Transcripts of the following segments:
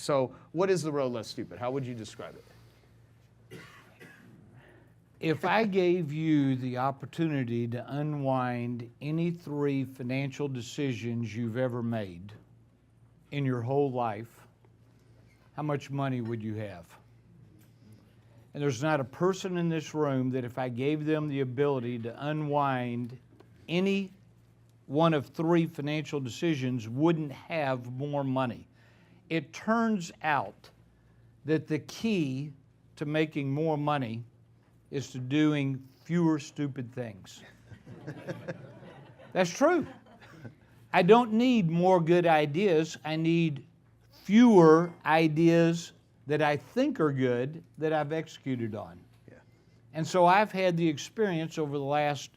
So what is the road less stupid? How would you describe it? If I gave you the opportunity to unwind any 3 financial decisions you've ever made in your whole life, how much money would you have? And there's not a person in this room that if I gave them the ability to unwind any one of 3 financial decisions wouldn't have more money. It turns out that the key to making more money is to doing fewer stupid things. That's true. I don't need more good ideas. I need fewer ideas that I think are good that I've executed on. Yeah. And so I've had the experience over the last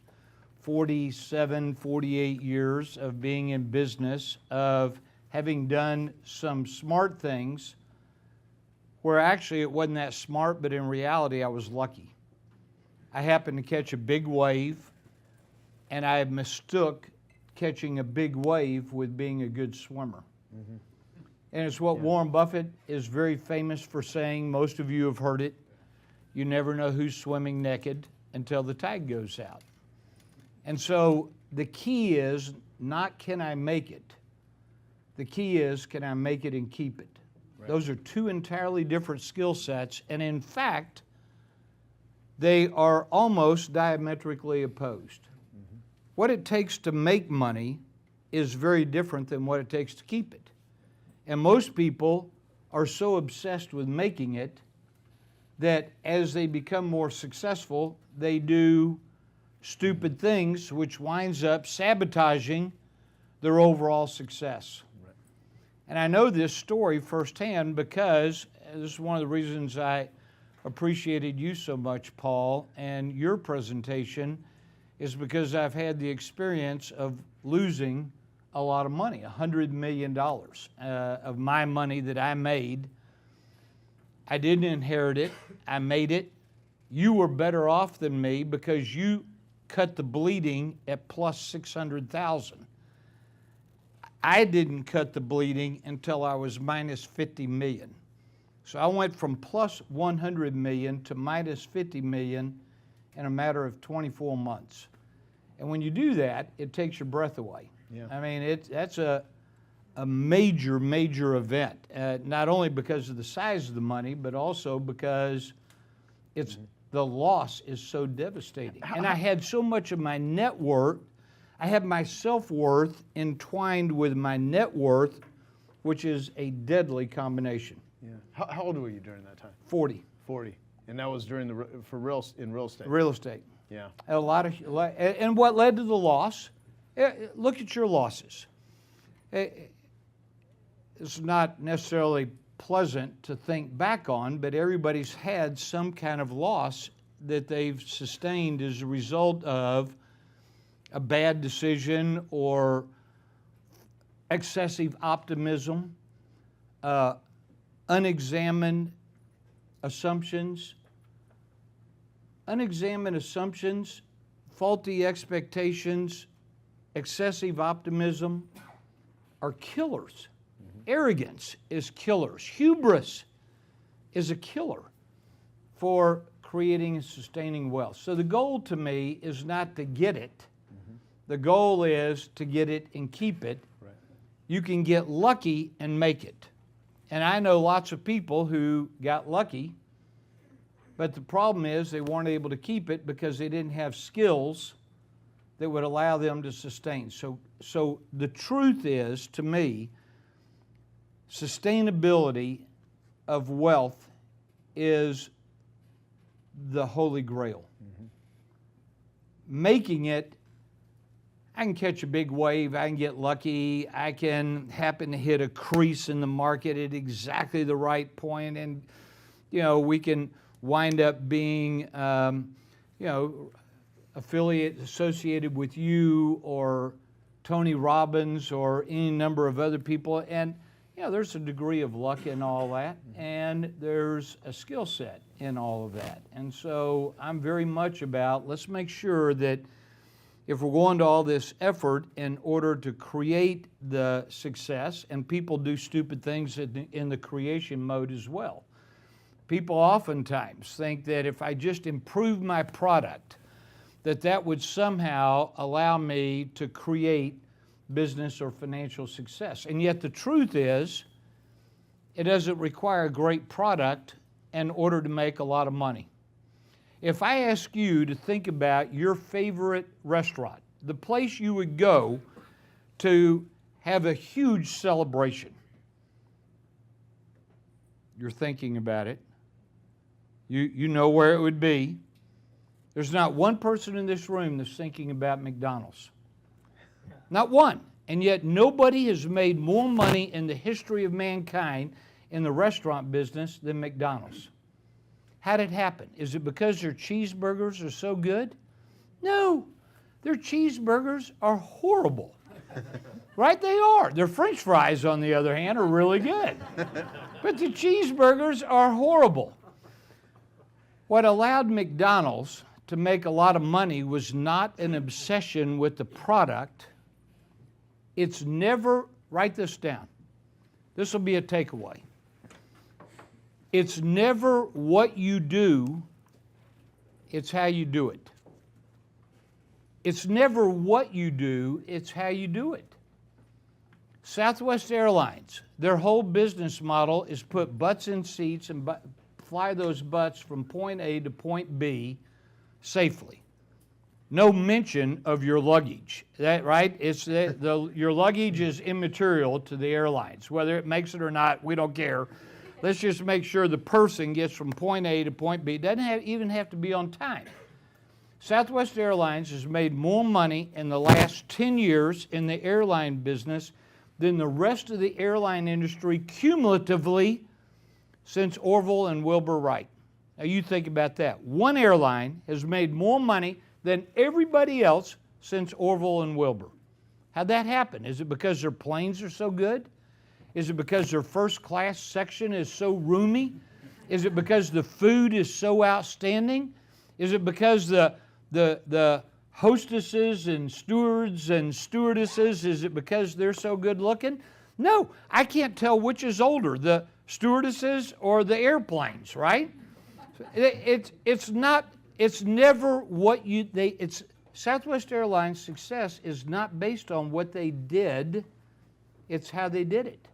47, 48 years of being in business, of having done some smart things where actually it wasn't that smart, but in reality I was lucky. I happened to catch a big wave, and I mistook catching a big wave with being a good swimmer. Mm-hmm. And it's what Warren Buffett is very famous for saying. Most of you have heard it. You never know who's swimming naked until the tide goes out. And so the key is not can I make it. The key is can I make it and keep it. Right. Those are 2 entirely different skill sets, and in fact, they are almost diametrically opposed. Mm-hmm. What it takes to make money is very different than what it takes to keep it. And most people are so obsessed with making it that as they become more successful, they do stupid things, which winds up sabotaging their overall success. Right. And I know this story firsthand because this is one of the reasons I appreciated you so much, Paul, and your presentation is because I've had the experience of losing a lot of money, $100 million of my money that I made. I didn't inherit it, I made it. You were better off than me because you cut the bleeding at plus 600,000. I didn't cut the bleeding until I was minus 50 million. So I went from plus 100 million to minus 50 million in a matter of 24 months. And when you do that, it takes your breath away. Yeah. I mean, that's a major, major event, not only because of the size of the money, but also because it's the loss is so devastating. And I had so much of my net worth, I had my self-worth entwined with my net worth, which is a deadly combination. Yeah. How old were you during that time? 40. 40. And that was during in real estate? Real estate. Yeah. And what led to the loss? Look at your losses. It's not necessarily pleasant to think back on, but everybody's had some kind of loss that they've sustained as a result of a bad decision or excessive optimism, unexamined assumptions, faulty expectations, excessive optimism are killers. Mm-hmm. Arrogance is killers. Hubris is a killer for creating and sustaining wealth. So the goal to me is not to get it. Mm-hmm. The goal is to get it and keep it. Right. You can get lucky and make it. And I know lots of people who got lucky, but the problem is they weren't able to keep it because they didn't have skills that would allow them to sustain. So the truth is, to me, sustainability of wealth is the holy grail. Mm-hmm. Making it, I can catch a big wave, I can get lucky, I can happen to hit a crease in the market at exactly the right point, and we can wind up being associated with you or Tony Robbins or any number of other people, and there's a degree of luck in all that, and there's a skill set in all of that. And so I'm very much about, let's make sure that if we're going to all this effort in order to create the success, and people do stupid things in the creation mode as well. People oftentimes think that if I just improve my product, that would somehow allow me to create business or financial success. And yet the truth is, it doesn't require a great product in order to make a lot of money. If I ask you to think about your favorite restaurant, the place you would go to have a huge celebration, you're thinking about it. You know where it would be. There's not one person in this room that's thinking about McDonald's. Not one. And yet nobody has made more money in the history of mankind in the restaurant business than McDonald's. How did it happen? Is it because their cheeseburgers are so good? No. Their cheeseburgers are horrible. Right? They are. Their French fries, on the other hand, are really good. But the cheeseburgers are horrible. What allowed McDonald's to make a lot of money was not an obsession with the product. It's never, write this down. This will be a takeaway. It's never what you do, it's how you do it. It's never what you do, it's how you do it. Southwest Airlines, their whole business model is put butts in seats and fly those butts from point A to point B safely. No mention of your luggage, right? It's your luggage is immaterial to the airlines. Whether it makes it or not, we don't care. Let's just make sure the person gets from point A to point B. It doesn't even have to be on time. Southwest Airlines has made more money in the last 10 years in the airline business than the rest of the airline industry cumulatively since Orville and Wilbur Wright. Now you think about that. One airline has made more money than everybody else since Orville and Wilbur. How'd that happen? Is it because their planes are so good? Is it because their first class section is so roomy? Is it because the food is so outstanding? Is it because the hostesses and stewards and stewardesses, is it because they're so good looking? No, I can't tell which is older, the stewardesses or the airplanes, right? It's never what it's Southwest Airlines' success is not based on what they did, it's how they did it.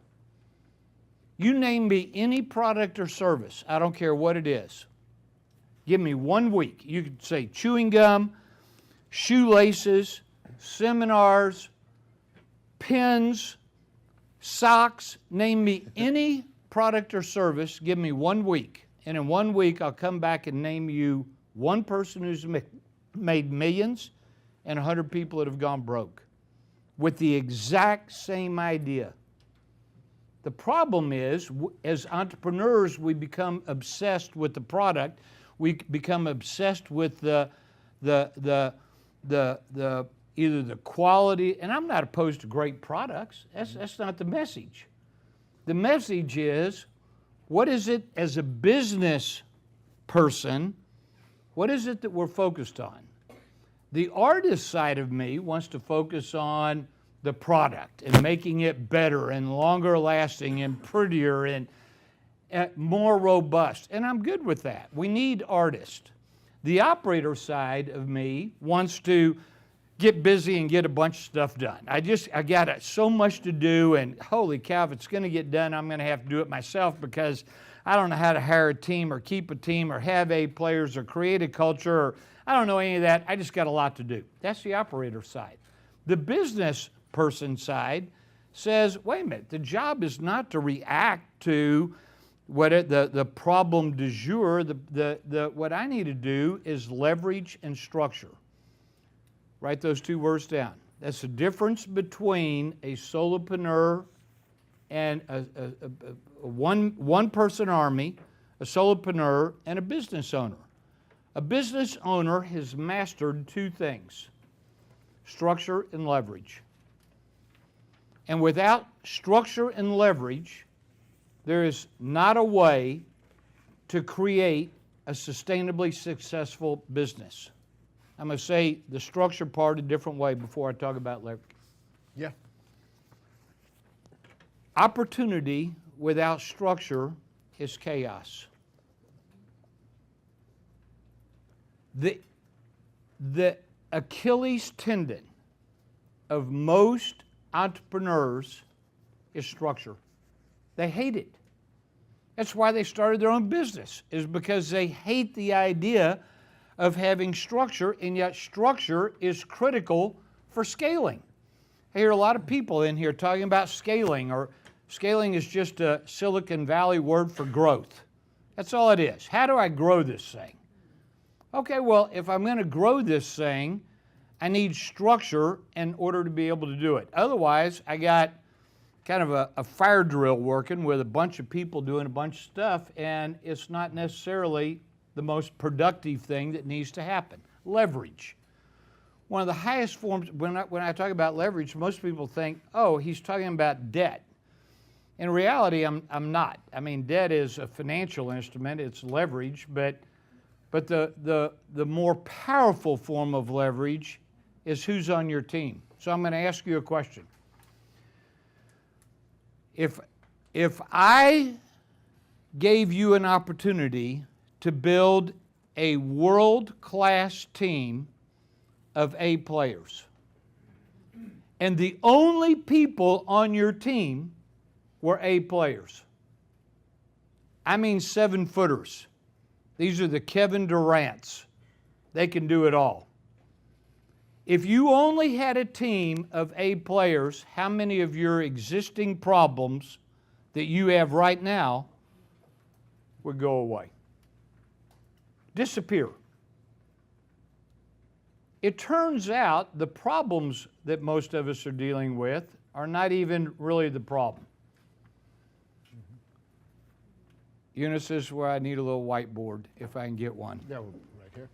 You name me any product or service, I don't care what it is. Give me 1 week. You could say chewing gum, shoelaces, seminars, pens, socks. Name me any product or service, give me 1 week. And in 1 week, I'll come back and name you one person who's made millions and 100 people that have gone broke with the exact same idea. The problem is, as entrepreneurs, we become obsessed with the product. We become obsessed with either the quality, and I'm not opposed to great products. That's not the message. The message is, what is it as a business person, what is it that we're focused on? The artist side of me wants to focus on the product and making it better and longer lasting and prettier and more robust. And I'm good with that. We need artists. The operator side of me wants to get busy and get a bunch of stuff done. I got so much to do, and holy cow, if it's going to get done, I'm going to have to do it myself because I don't know how to hire a team or keep a team or have A players or create a culture, or I don't know any of that. I just got a lot to do. That's the operator side. The business person side says, wait a minute, the job is not to react to the problem du jour. What I need to do is leverage and structure. Write those two words down. That's the difference between a solopreneur and a one-person army, a solopreneur, and a business owner. A business owner has mastered two things: structure and leverage. And without structure and leverage, there is not a way to create a sustainably successful business. I'm going to say the structure part a different way before I talk about leverage. Yeah. Opportunity without structure is chaos. The Achilles tendon of most entrepreneurs is structure. They hate it. That's why they started their own business, is because they hate the idea of having structure, and yet structure is critical for scaling. I hear a lot of people in here talking about scaling, or scaling is just a Silicon Valley word for growth. That's all it is. How do I grow this thing? Okay, well, if I'm going to grow this thing, I need structure in order to be able to do it. Otherwise, I got kind of a fire drill working with a bunch of people doing a bunch of stuff, and it's not necessarily the most productive thing that needs to happen. Leverage. One of the highest forms, when I talk about leverage, most people think, oh, he's talking about debt. In reality, I'm not. I mean, debt is a financial instrument, it's leverage, but the more powerful form of leverage is who's on your team. So I'm going to ask you a question. If I gave you an opportunity to build a world-class team of A players, and the only people on your team were A players, I mean 7-footers. These are the Kevin Durants. They can do it all. If you only had a team of A players, how many of your existing problems that you have right now would go away? Disappear. It turns out the problems that most of us are dealing with are not even really the problem. Eunice is where I need a little whiteboard, if I can get one. Yeah, right here.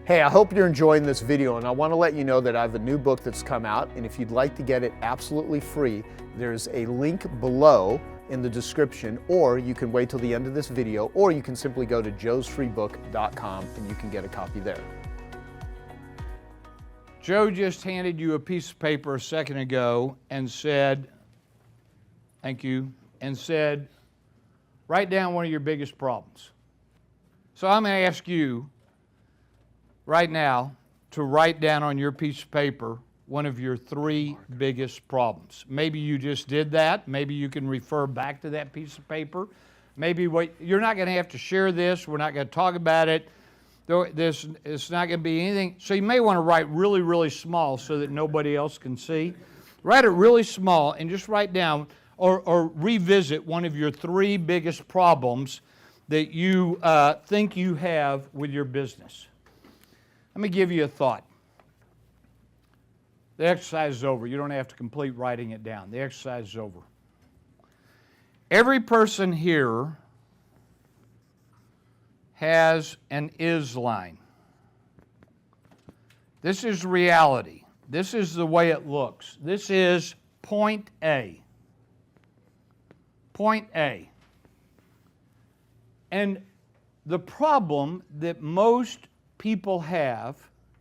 Hey, I hope you're enjoying this video, and I want to let you know that I have a new book that's come out, and if you'd like to get it absolutely free, there's a link below in the description, or you can wait till the end of this video, or you can simply go to joesfreebook.com and you can get a copy there. Joe just handed you a piece of paper a second ago and said, thank you, and said, write down one of your biggest problems. So I'm going to ask you right now to write down on your piece of paper one of your 3 biggest problems. Maybe you just did that. Maybe you can refer back to that piece of paper. Maybe you're not going to have to share this. We're not going to talk about it. It's not going to be anything. So you may want to write really, really small so that nobody else can see. Write it really small and just write down or revisit one of your 3 biggest problems that you think you have with your business. Let me give you a thought. The exercise is over. You don't have to complete writing it down. The exercise is over. Every person here has an is line. This is reality. This is the way it looks. This is point A. Point A. And the problem that most people have,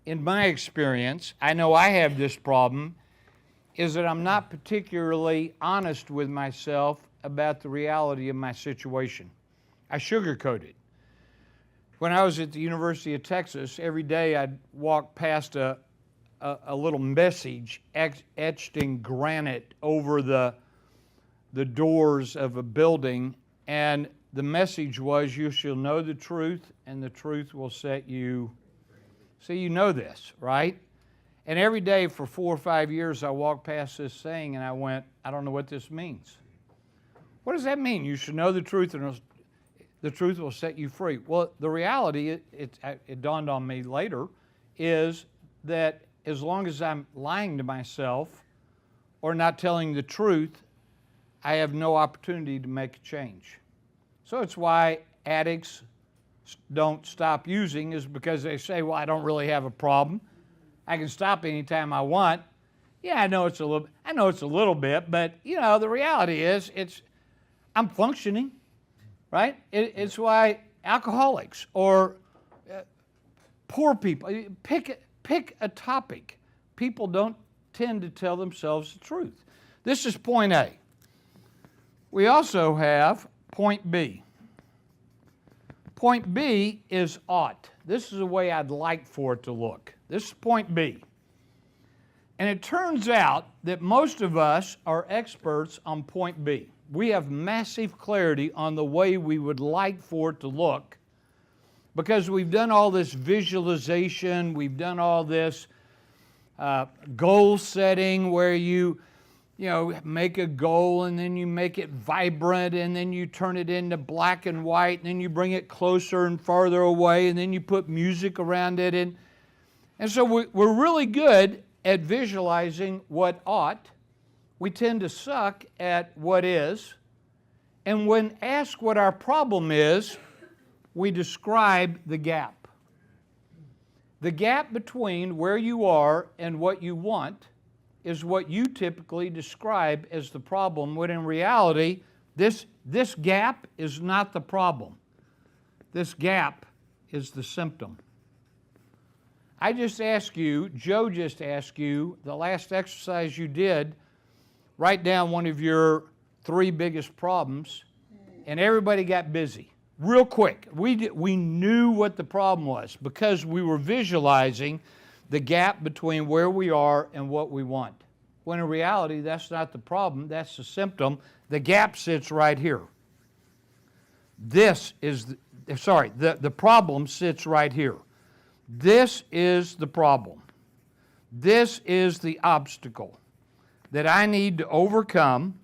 in my experience, I know I have this problem, is that I'm not particularly honest with myself about the reality of my situation. I sugarcoat it. When I was at the University of Texas, every day I'd walk past a little message etched in granite over the doors of a building, and the message was, you shall know the truth, and the truth will set you. So you know this, right? And every day for 4 or 5 years, I walked past this thing, and I went, I don't know what this means. What does that mean? You should know the truth, and the truth will set you free. Well, the reality, it dawned on me later, is that as long as I'm lying to myself or not telling the truth, I have no opportunity to make a change. So it's why addicts don't stop using, is because they say, well, I don't really have a problem. I can stop anytime I want. Yeah, I know it's a little bit, but you know, the reality is I'm functioning, right? It's why alcoholics or poor people. Pick a topic. People don't tend to tell themselves the truth. This is point A. We also have point B. Point B is ought. This is the way I'd like for it to look. This is point B. And it turns out that most of us are experts on point B. We have massive clarity on the way we would like for it to look because we've done all this visualization, we've done all this goal setting where you make a goal and then you make it vibrant and then you turn it into black and white and then you bring it closer and farther away and then you put music around it. And so we're really good at visualizing what ought. We tend to suck at what is. And when asked what our problem is, we describe the gap. The gap between where you are and what you want is what you typically describe as the problem, when in reality, this gap is not the problem. This gap is the symptom. I just asked you, Joe just asked you, the last exercise you did, write down one of your 3 biggest problems, and everybody got busy. Real quick. We knew what the problem was because we were visualizing the gap between where we are and what we want. When in reality, that's not the problem, that's the symptom. The gap sits right here. The problem sits right here. This is the problem. This is the obstacle that I need to overcome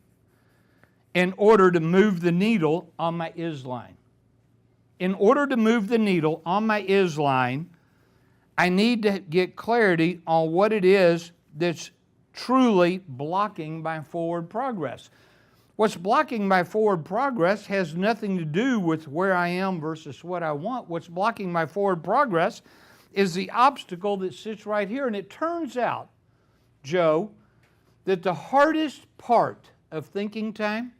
in order to move the needle on my is line. In order to move the needle on my is line, I need to get clarity on what it is that's truly blocking my forward progress. What's blocking my forward progress has nothing to do with where I am versus what I want. What's blocking my forward progress is the obstacle that sits right here. And it turns out, Joe, that the hardest part of thinking time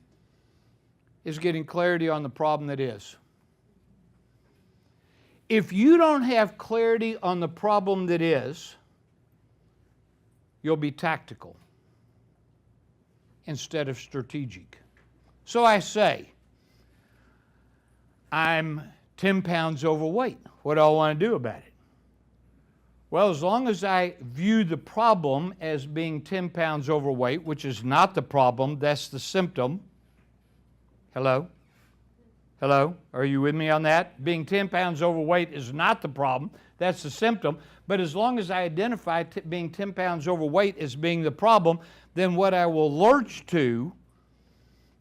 is getting clarity on the problem that is. If you don't have clarity on the problem that is, you'll be tactical instead of strategic. So I say, I'm 10 pounds overweight. What do I want to do about it? Well, as long as I view the problem as being 10 pounds overweight, which is not the problem, that's the symptom. Hello? Hello? Are you with me on that? Being 10 pounds overweight is not the problem, that's the symptom. But as long as I identify being 10 pounds overweight as being the problem, then what I will lurch to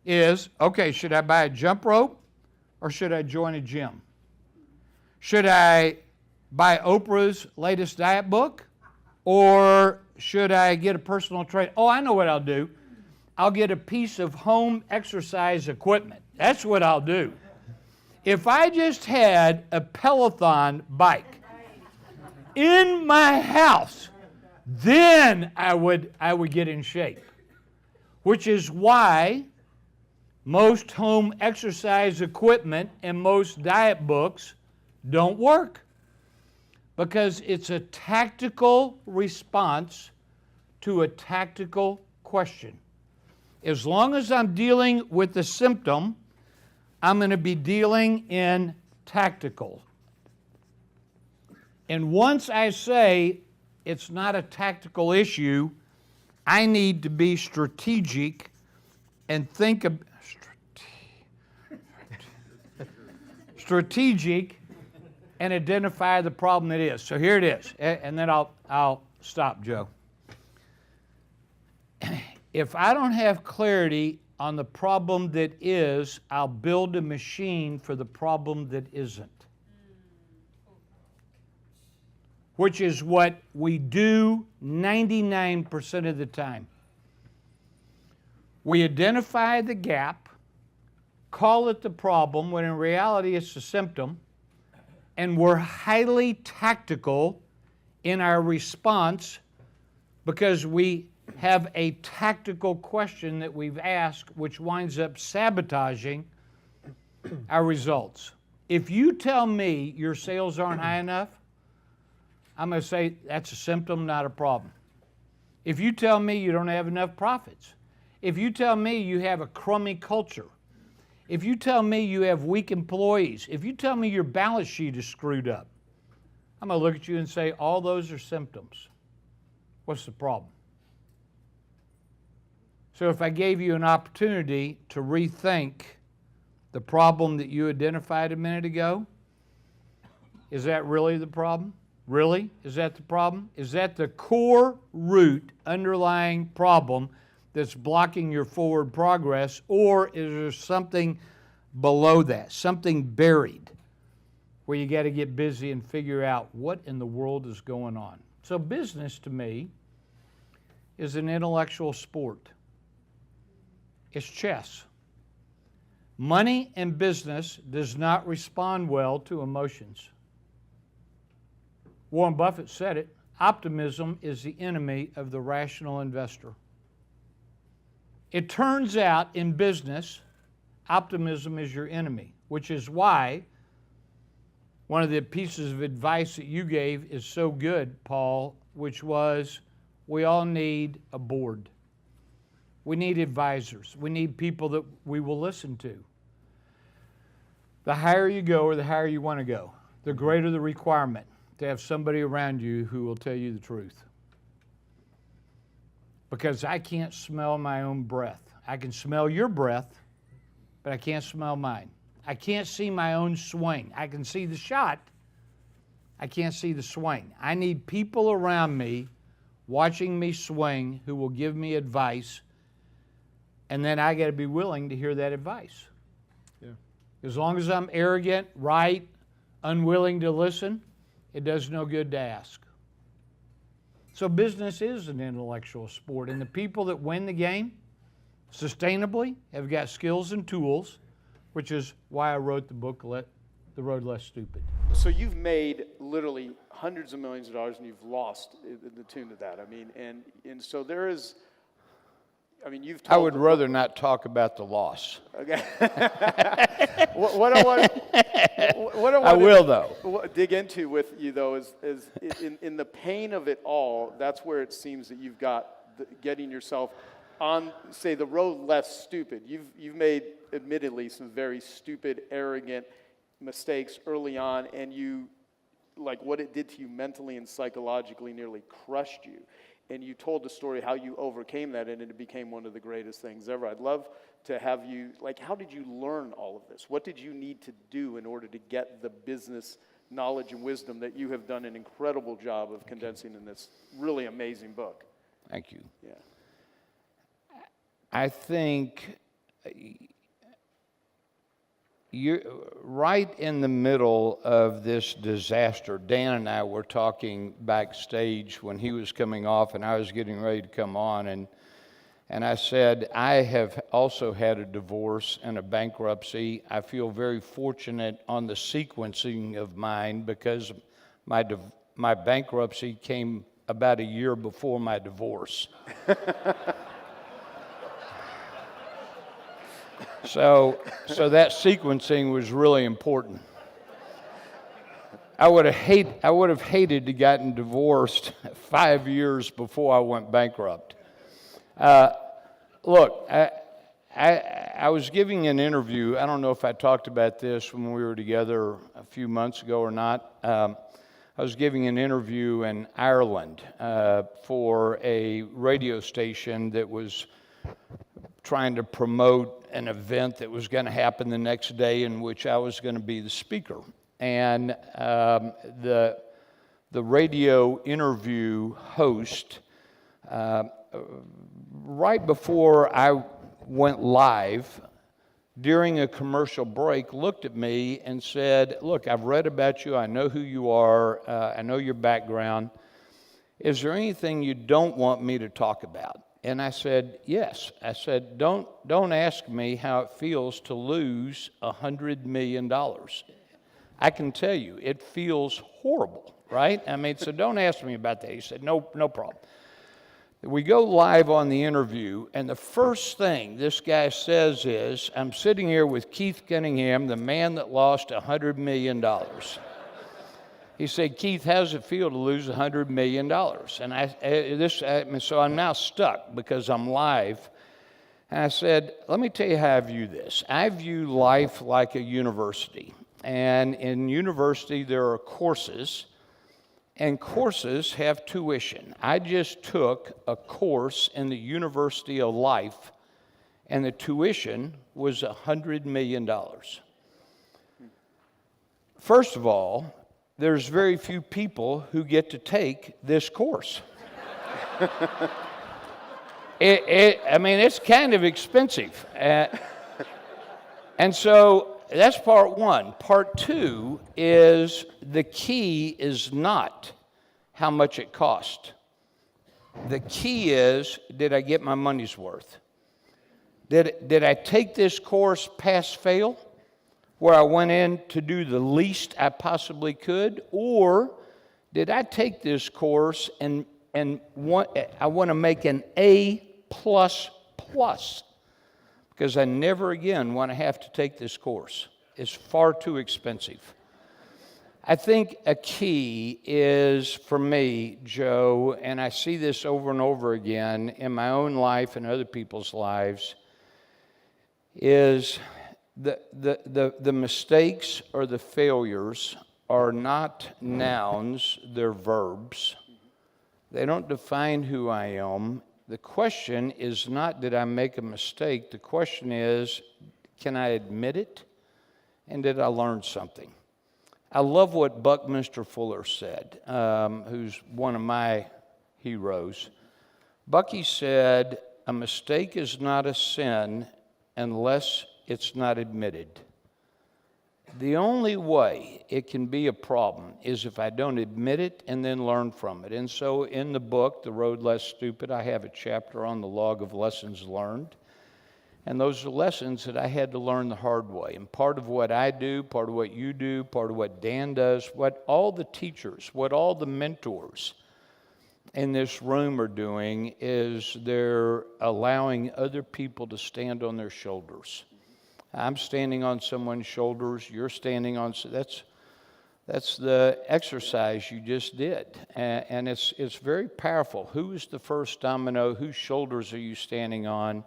is, okay, should I buy a jump rope or should I join a gym? Should I buy Oprah's latest diet book or should I get a personal trainer? Oh, I know what I'll do. I'll get a piece of home exercise equipment. That's what I'll do. If I just had a Peloton bike in my house, then I would get in shape. Which is why most home exercise equipment and most diet books don't work. Because it's a tactical response to a tactical question. As long as I'm dealing with the symptom, I'm going to be dealing in tactical. And once I say it's not a tactical issue, I need to be strategic and think of strategic and identify the problem that is. So here it is, and then I'll stop, Joe. If I don't have clarity on the problem that is, I'll build a machine for the problem that isn't. Which is what we do 99% of the time. We identify the gap, call it the problem, when in reality it's the symptom, and we're highly tactical in our response because we have a tactical question that we've asked which winds up sabotaging our results. If you tell me your sales aren't high enough, I'm going to say that's a symptom, not a problem. If you tell me you don't have enough profits, if you tell me you have a crummy culture, if you tell me you have weak employees, if you tell me your balance sheet is screwed up, I'm going to look at you and say, all those are symptoms. What's the problem? So if I gave you an opportunity to rethink the problem that you identified a minute ago, is that really the problem? Really? Is that the problem? Is that the core root underlying problem that's blocking your forward progress, or is there something below that, something buried, where you got to get busy and figure out what in the world is going on? So business to me is an intellectual sport. It's chess. Money and business does not respond well to emotions. Warren Buffett said it, optimism is the enemy of the rational investor. It turns out in business, optimism is your enemy, which is why one of the pieces of advice that you gave is so good, Paul, which was we all need a board. We need advisors. We need people that we will listen to. The higher you go or the higher you want to go, the greater the requirement to have somebody around you who will tell you the truth. Because I can't smell my own breath. I can smell your breath, but I can't smell mine. I can't see my own swing. I can see the shot. I can't see the swing. I need people around me watching me swing who will give me advice, and then I got to be willing to hear that advice. Yeah. As long as I'm arrogant, right, unwilling to listen, it does no good to ask. So business is an intellectual sport, and the people that win the game sustainably have got skills and tools, which is why I wrote the book, The Road Less Stupid. So you've made literally hundreds of millions of dollars, and you've lost the tune of that. I mean, and so there is, I mean, you've told I would rather not talk about the loss. Okay. what I want I will, though. Dig into with you, though, is in the pain of it all, that's where it seems that you've got getting yourself on, say, the road less stupid. You've made, admittedly, some very stupid, arrogant mistakes early on, and you, like what it did to you mentally and psychologically, nearly crushed you. And you told the story how you overcame that, and it became one of the greatest things ever. I'd love to have you, like, how did you learn all of this? What did you need to do in order to get the business knowledge and wisdom that you have done an incredible job of condensing in this really amazing book? Thank you. Yeah. I think you're right in the middle of this disaster. Dan and I were talking backstage when he was coming off and I was getting ready to come on, and I said, I have also had a divorce and a bankruptcy. I feel very fortunate on the sequencing of mine because my bankruptcy came about a year before my divorce. So that sequencing was really important. I would have hated to gotten divorced 5 years before I went bankrupt. Look, I was giving an interview. I don't know if I talked about this when we were together a few months ago or not. I was giving an interview in Ireland for a radio station that was trying to promote an event that was going to happen the next day in which I was going to be the speaker. And the radio interview host, right before I went live, during a commercial break, looked at me and said, look, I've read about you. I know who you are. I know your background. Is there anything you don't want me to talk about? And I said, yes. I said, don't ask me how it feels to lose $100 million. I can tell you, it feels horrible, right? I mean, so don't ask me about that. He said, no problem. We go live on the interview, and the first thing this guy says is, I'm sitting here with Keith Cunningham, the man that lost $100 million. He said, Keith, how does it feel to lose $100 million? And so I'm now stuck because I'm live. And I said, let me tell you how I view this. I view life like a university. And in university, there are courses, and courses have tuition. I just took a course in the University of Life, and the tuition was $100 million. First of all, there's very few people who get to take this course. It's kind of expensive. And so that's part one. Part two is the key is not how much it cost. The key is, did I get my money's worth? Did I take this course pass-fail, where I went in to do the least I possibly could? Or did I take this course and I want to make an A++, because I never again want to have to take this course. It's far too expensive. I think a key is, for me, Joe, and I see this over and over again in my own life and other people's lives, is the mistakes or the failures are not nouns, they're verbs. They don't define who I am. The question is not, did I make a mistake? The question is, can I admit it? And did I learn something? I love what Buckminster Fuller said, who's one of my heroes. Bucky said, a mistake is not a sin unless it's not admitted. The only way it can be a problem is if I don't admit it and then learn from it. And so in the book, The Road Less Stupid, I have a chapter on the log of lessons learned. And those are lessons that I had to learn the hard way. And part of what I do, part of what you do, part of what Dan does, what all the teachers, what all the mentors in this room are doing is they're allowing other people to stand on their shoulders. I'm standing on someone's shoulders, you're standing on, that's the exercise you just did. And it's very powerful. Who is the first domino? Whose shoulders are you standing on?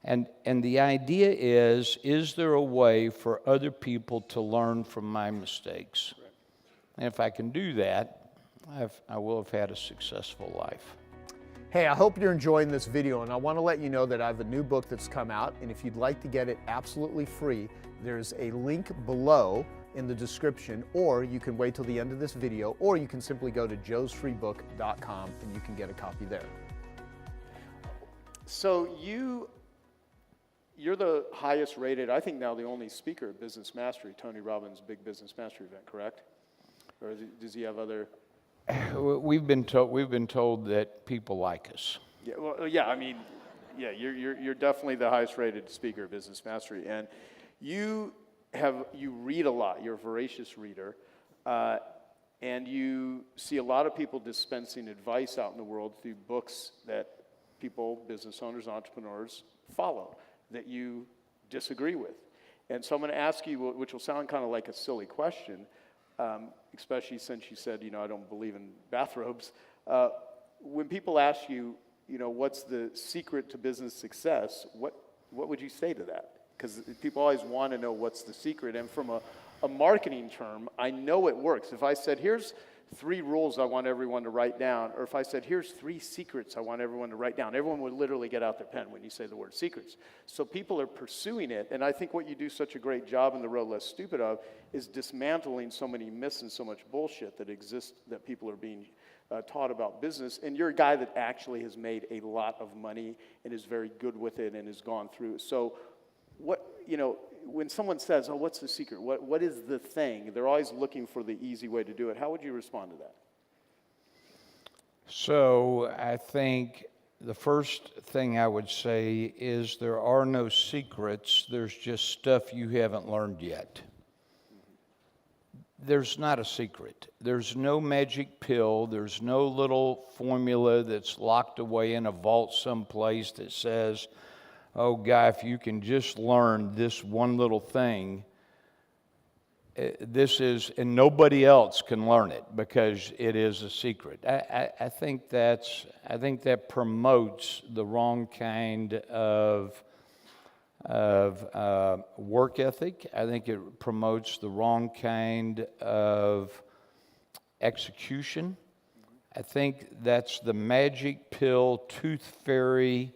And the idea is there a way for other people to learn from my mistakes? And if I can do that, I will have had a successful life. Hey, I hope you're enjoying this video, and I want to let you know that I have a new book that's come out, and if you'd like to get it absolutely free, there's a link below in the description, or you can wait till the end of this video, or you can simply go to joesfreebook.com and you can get a copy there. So you're the highest rated, I think now the only speaker at Business Mastery, Tony Robbins' big Business Mastery event, correct? Or does he have other? We've been told that people like us. Yeah, well, yeah. I mean, yeah. You're definitely the highest rated speaker at Business Mastery, and you read a lot. You're a voracious reader, and you see a lot of people dispensing advice out in the world through books that people, business owners, entrepreneurs, follow that you disagree with. And so I'm going to ask you, which will sound kind of like a silly question. Especially since you said, I don't believe in bathrobes. When people ask you, what's the secret to business success, what would you say to that? Because people always want to know what's the secret. And from a marketing term, I know it works. If I said, here's 3 rules I want everyone to write down, or if I said, here's 3 secrets I want everyone to write down, everyone would literally get out their pen when you say the word secrets. So people are pursuing it, and I think what you do such a great job in The Road Less Stupid of is dismantling so many myths and so much bullshit that exists, that people are being taught about business. And you're a guy that actually has made a lot of money and is very good with it and has gone through it. So when someone says, oh, what's the secret? What is the thing? They're always looking for the easy way to do it. How would you respond to that? So I think the first thing I would say is there are no secrets. There's just stuff you haven't learned yet. There's not a secret. There's no magic pill. There's no little formula that's locked away in a vault someplace that says, oh, guy, if you can just learn this one little thing. this is, and nobody else can learn it because it is a secret. I think that promotes the wrong kind of work ethic. I think it promotes the wrong kind of execution. I think that's the magic pill, tooth fairy,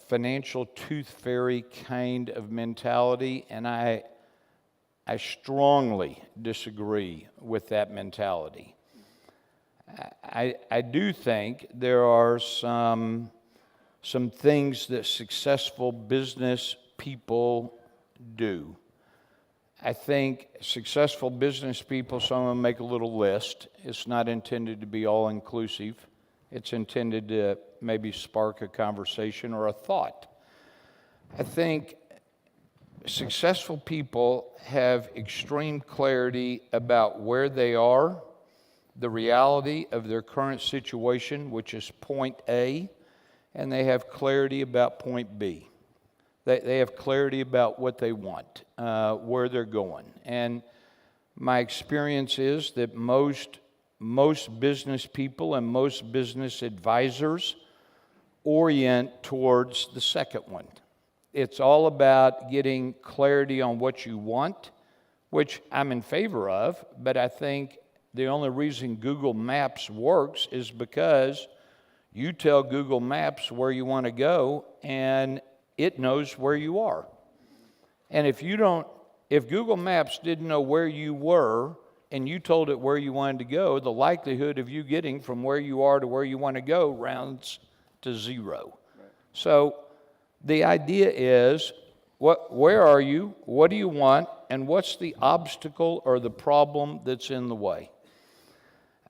financial tooth fairy kind of mentality, and I strongly disagree with that mentality. I do think there are some things that successful business people do. I think successful business people, some of them make a little list. It's not intended to be all-inclusive. It's intended to maybe spark a conversation or a thought. I think successful people have extreme clarity about where they are, the reality of their current situation, which is point A, and they have clarity about point B. They have clarity about what they want, where they're going. And my experience is that most business people and most business advisors orient towards the second one. It's all about getting clarity on what you want, which I'm in favor of, but I think the only reason Google Maps works is because you tell Google Maps where you want to go, and it knows where you are. And if Google Maps didn't know where you were and you told it where you wanted to go, the likelihood of you getting from where you are to where you want to go rounds to zero. Right. So the idea is, where are you, what do you want, and what's the obstacle or the problem that's in the way?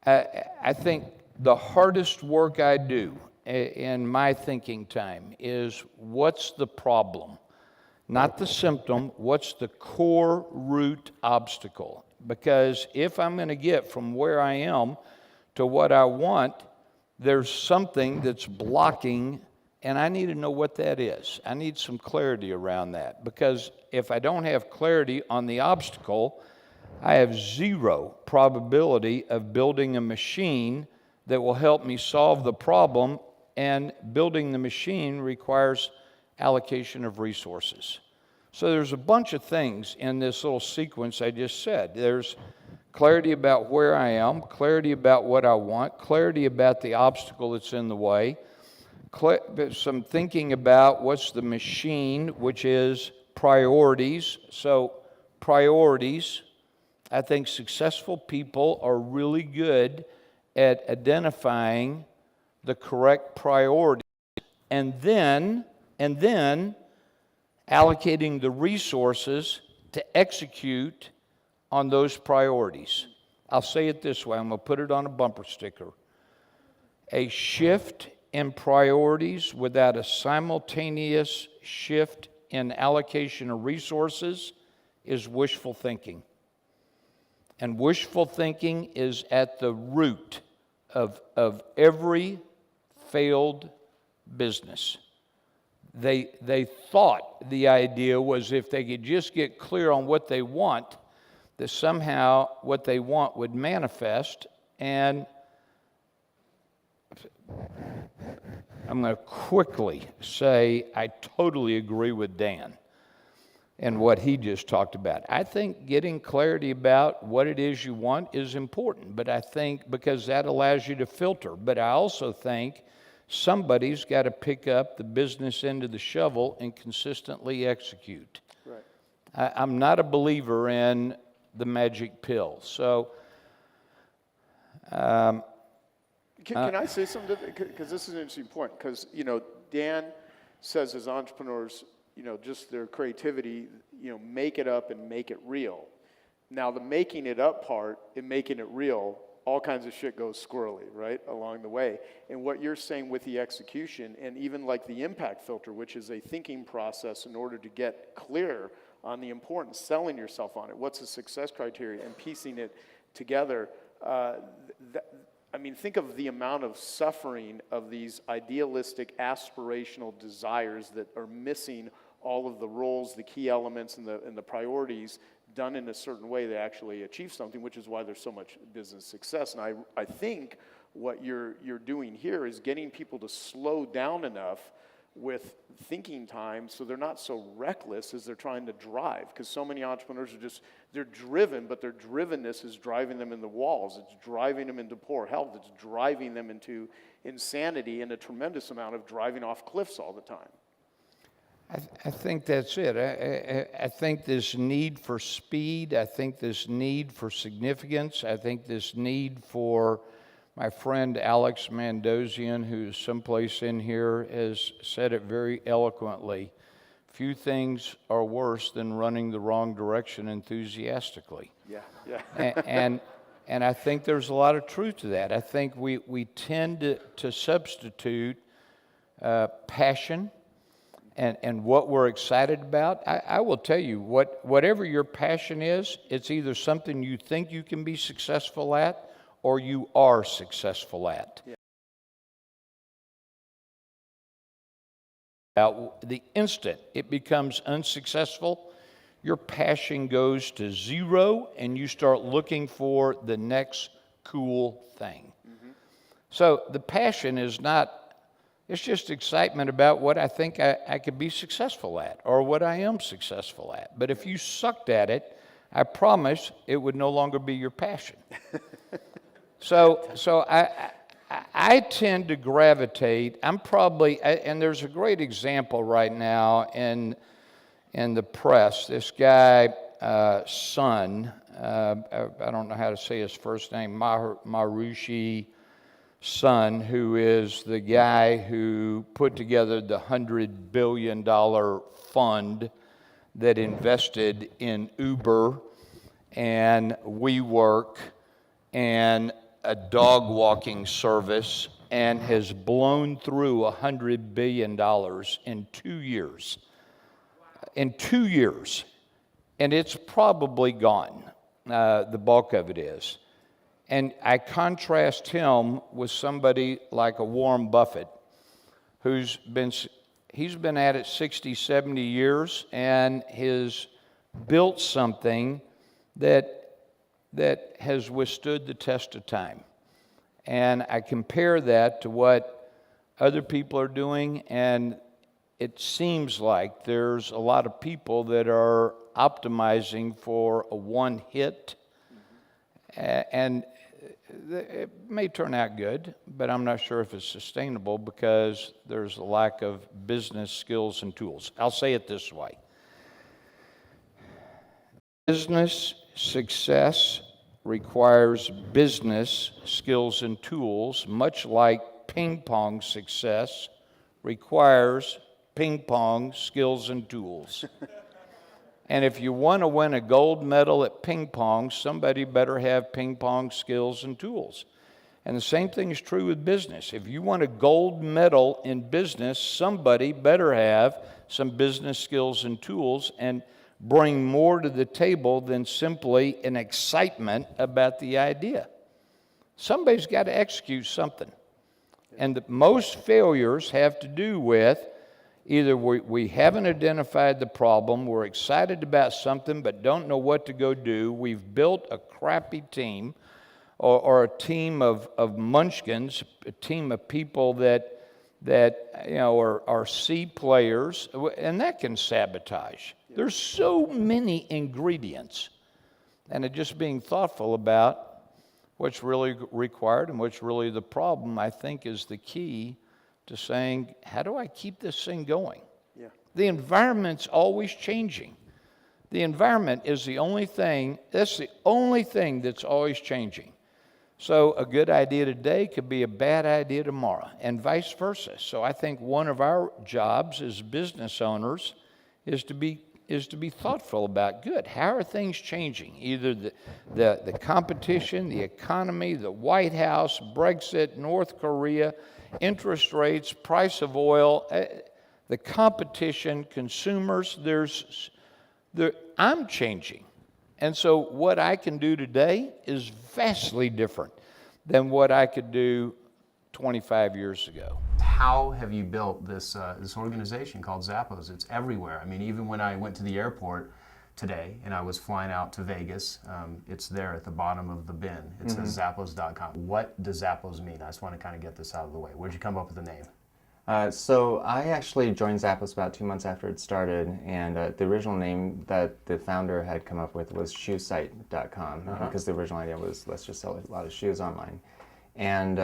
I think the hardest work I do in my thinking time is, what's the problem? Not the symptom, what's the core root obstacle? Because if I'm going to get from where I am to what I want, there's something that's blocking, and I need to know what that is. I need some clarity around that, because if I don't have clarity on the obstacle, I have zero probability of building a machine that will help me solve the problem, and building the machine requires allocation of resources. So there's a bunch of things in this little sequence I just said. There's clarity about where I am, clarity about what I want, clarity about the obstacle that's in the way, some thinking about what's the machine, which is priorities. So priorities, I think successful people are really good at identifying the correct priorities and then allocating the resources to execute on those priorities. I'll say it this way, I'm going to put it on a bumper sticker. A shift in priorities without a simultaneous shift in allocation of resources is wishful thinking. And wishful thinking is at the root of every failed business. They thought the idea was, if they could just get clear on what they want, that somehow what they want would manifest. And I'm going to quickly say I totally agree with Dan and what he just talked about. I think getting clarity about what it is you want is important, but I think because that allows you to filter. But I also think somebody's got to pick up the business end of the shovel and consistently execute. Right. I'm not a believer in the magic pill. So, can I say something? Because this is an interesting point. Because, Dan says as entrepreneurs, just their creativity, make it up and make it real. Now, the making it up part and making it real, all kinds of shit goes squirrely, right, along the way. And what you're saying with the execution, and even like the impact filter, which is a thinking process in order to get clear on the importance, selling yourself on it, what's the success criteria, and piecing it together. Think of the amount of suffering of these idealistic, aspirational desires that are missing all of the roles, the key elements, and the priorities done in a certain way, they actually achieve something, which is why there's so much business success. And I think what you're doing here is getting people to slow down enough with thinking time so they're not so reckless as they're trying to drive, because so many entrepreneurs are just, they're driven, but their drivenness is driving them in the walls. It's driving them into poor health. It's driving them into insanity and a tremendous amount of driving off cliffs all the time. I think that's it. I think this need for speed, I think this need for significance, I think this need for, my friend Alex Mandossian, who's someplace in here, has said it very eloquently. Few things are worse than running the wrong direction enthusiastically. Yeah. And I think there's a lot of truth to that. I think we tend to substitute passion and what we're excited about. I will tell you, whatever your passion is, it's either something you think you can be successful at or you are successful at. Yeah. The instant it becomes unsuccessful, your passion goes to zero and you start looking for the next cool thing. Mm-hmm. So the passion is not, it's just excitement about what I think I could be successful at or what I am successful at. But if you sucked at it, I promise it would no longer be your passion. So I tend to gravitate. I'm probably, and there's a great example right now in the press. This guy, Sun, I don't know how to say his first name, Marushi Sun, who is the guy who put together the $100 billion fund that invested in Uber and WeWork and a dog walking service, and has blown through $100 billion in 2 years. In 2 years. And it's probably gone. The bulk of it is. And I contrast him with somebody like a Warren Buffett, he's been at it 60, 70 years and has built something that has withstood the test of time. And I compare that to what other people are doing, and it seems like there's a lot of people that are optimizing for a one hit, and it may turn out good, but I'm not sure if it's sustainable because there's a lack of business skills and tools. I'll say it this way. Business success requires business skills and tools, much like ping pong success requires ping pong skills and tools. And if you want to win a gold medal at ping pong, somebody better have ping pong skills and tools. And the same thing is true with business. If you want a gold medal in business, somebody better have some business skills and tools and bring more to the table than simply an excitement about the idea. Somebody's got to execute something. And most failures have to do with either we haven't identified the problem, we're excited about something but don't know what to go do, we've built a crappy team or a team of munchkins, a team of people that are C players, and that can sabotage. There's so many ingredients, and just being thoughtful about what's really required and what's really the problem, I think, is the key to saying, how do I keep this thing going? Yeah. The environment's always changing. The environment is the only thing, that's the only thing that's always changing. So a good idea today could be a bad idea tomorrow, and vice versa. So I think one of our jobs as business owners is to be thoughtful about, good, how are things changing? Either the competition, the economy, the White House, Brexit, North Korea, interest rates, price of oil, the competition, consumers, I'm changing. And so what I can do today is vastly different than what I could do 25 years ago. how have you built this this organization called Zappos? It's everywhere. I mean, even when I went to the airport today and I was flying out to Vegas, it's there at the bottom of the bin. It says Zappos.com. What does Zappos mean? I just want to kind of get this out of the way. Where'd you come up with the name? So I actually joined Zappos about 2 months after it started, and the original name that the founder had come up with was shoesite.com, because the original idea was let's just sell a lot of shoes online. And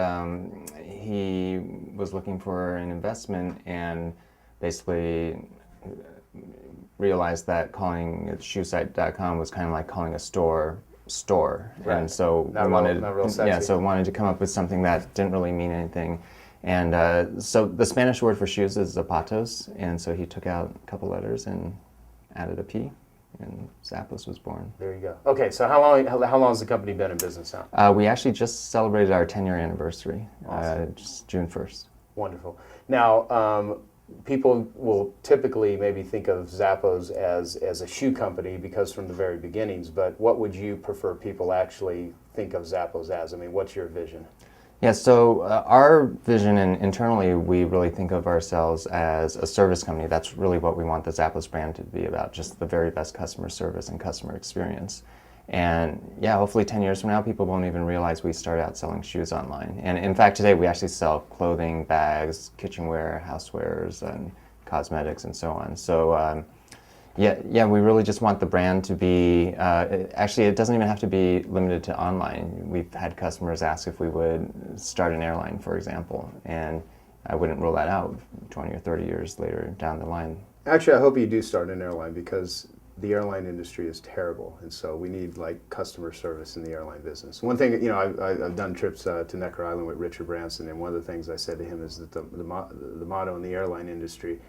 he was looking for an investment and basically realized that calling it shoesite.com was kind of like calling a store. Right. And so Not real sexy. Yeah, so wanted to come up with something that didn't really mean anything. And so the Spanish word for shoes is zapatos, and so he took out a couple letters and added a P, and Zappos was born. There you go. Okay, so how long has the company been in business now? We actually just celebrated our 10-year anniversary, just June 1st. Wonderful. Now, people will typically maybe think of Zappos as a shoe company because from the very beginnings, but what would you prefer people actually think of Zappos as? I mean, what's your vision? Yeah, so our vision, and internally we really think of ourselves as a service company. That's really what we want the Zappos brand to be about, just the very best customer service and customer experience. And yeah, hopefully 10 years from now, people won't even realize we started out selling shoes online. And in fact, today we actually sell clothing, bags, kitchenware, housewares, and cosmetics, and so on. So yeah, we really just want the brand to be, actually it doesn't even have to be limited to online. We've had customers ask if we would start an airline, for example, and I wouldn't rule that out 20 or 30 years later down the line. Actually, I hope you do start an airline because the airline industry is terrible, and so we need like customer service in the airline business. One thing, you know, I've done trips to Necker Island with Richard Branson, and one of the things I said to him is that the motto in the airline industry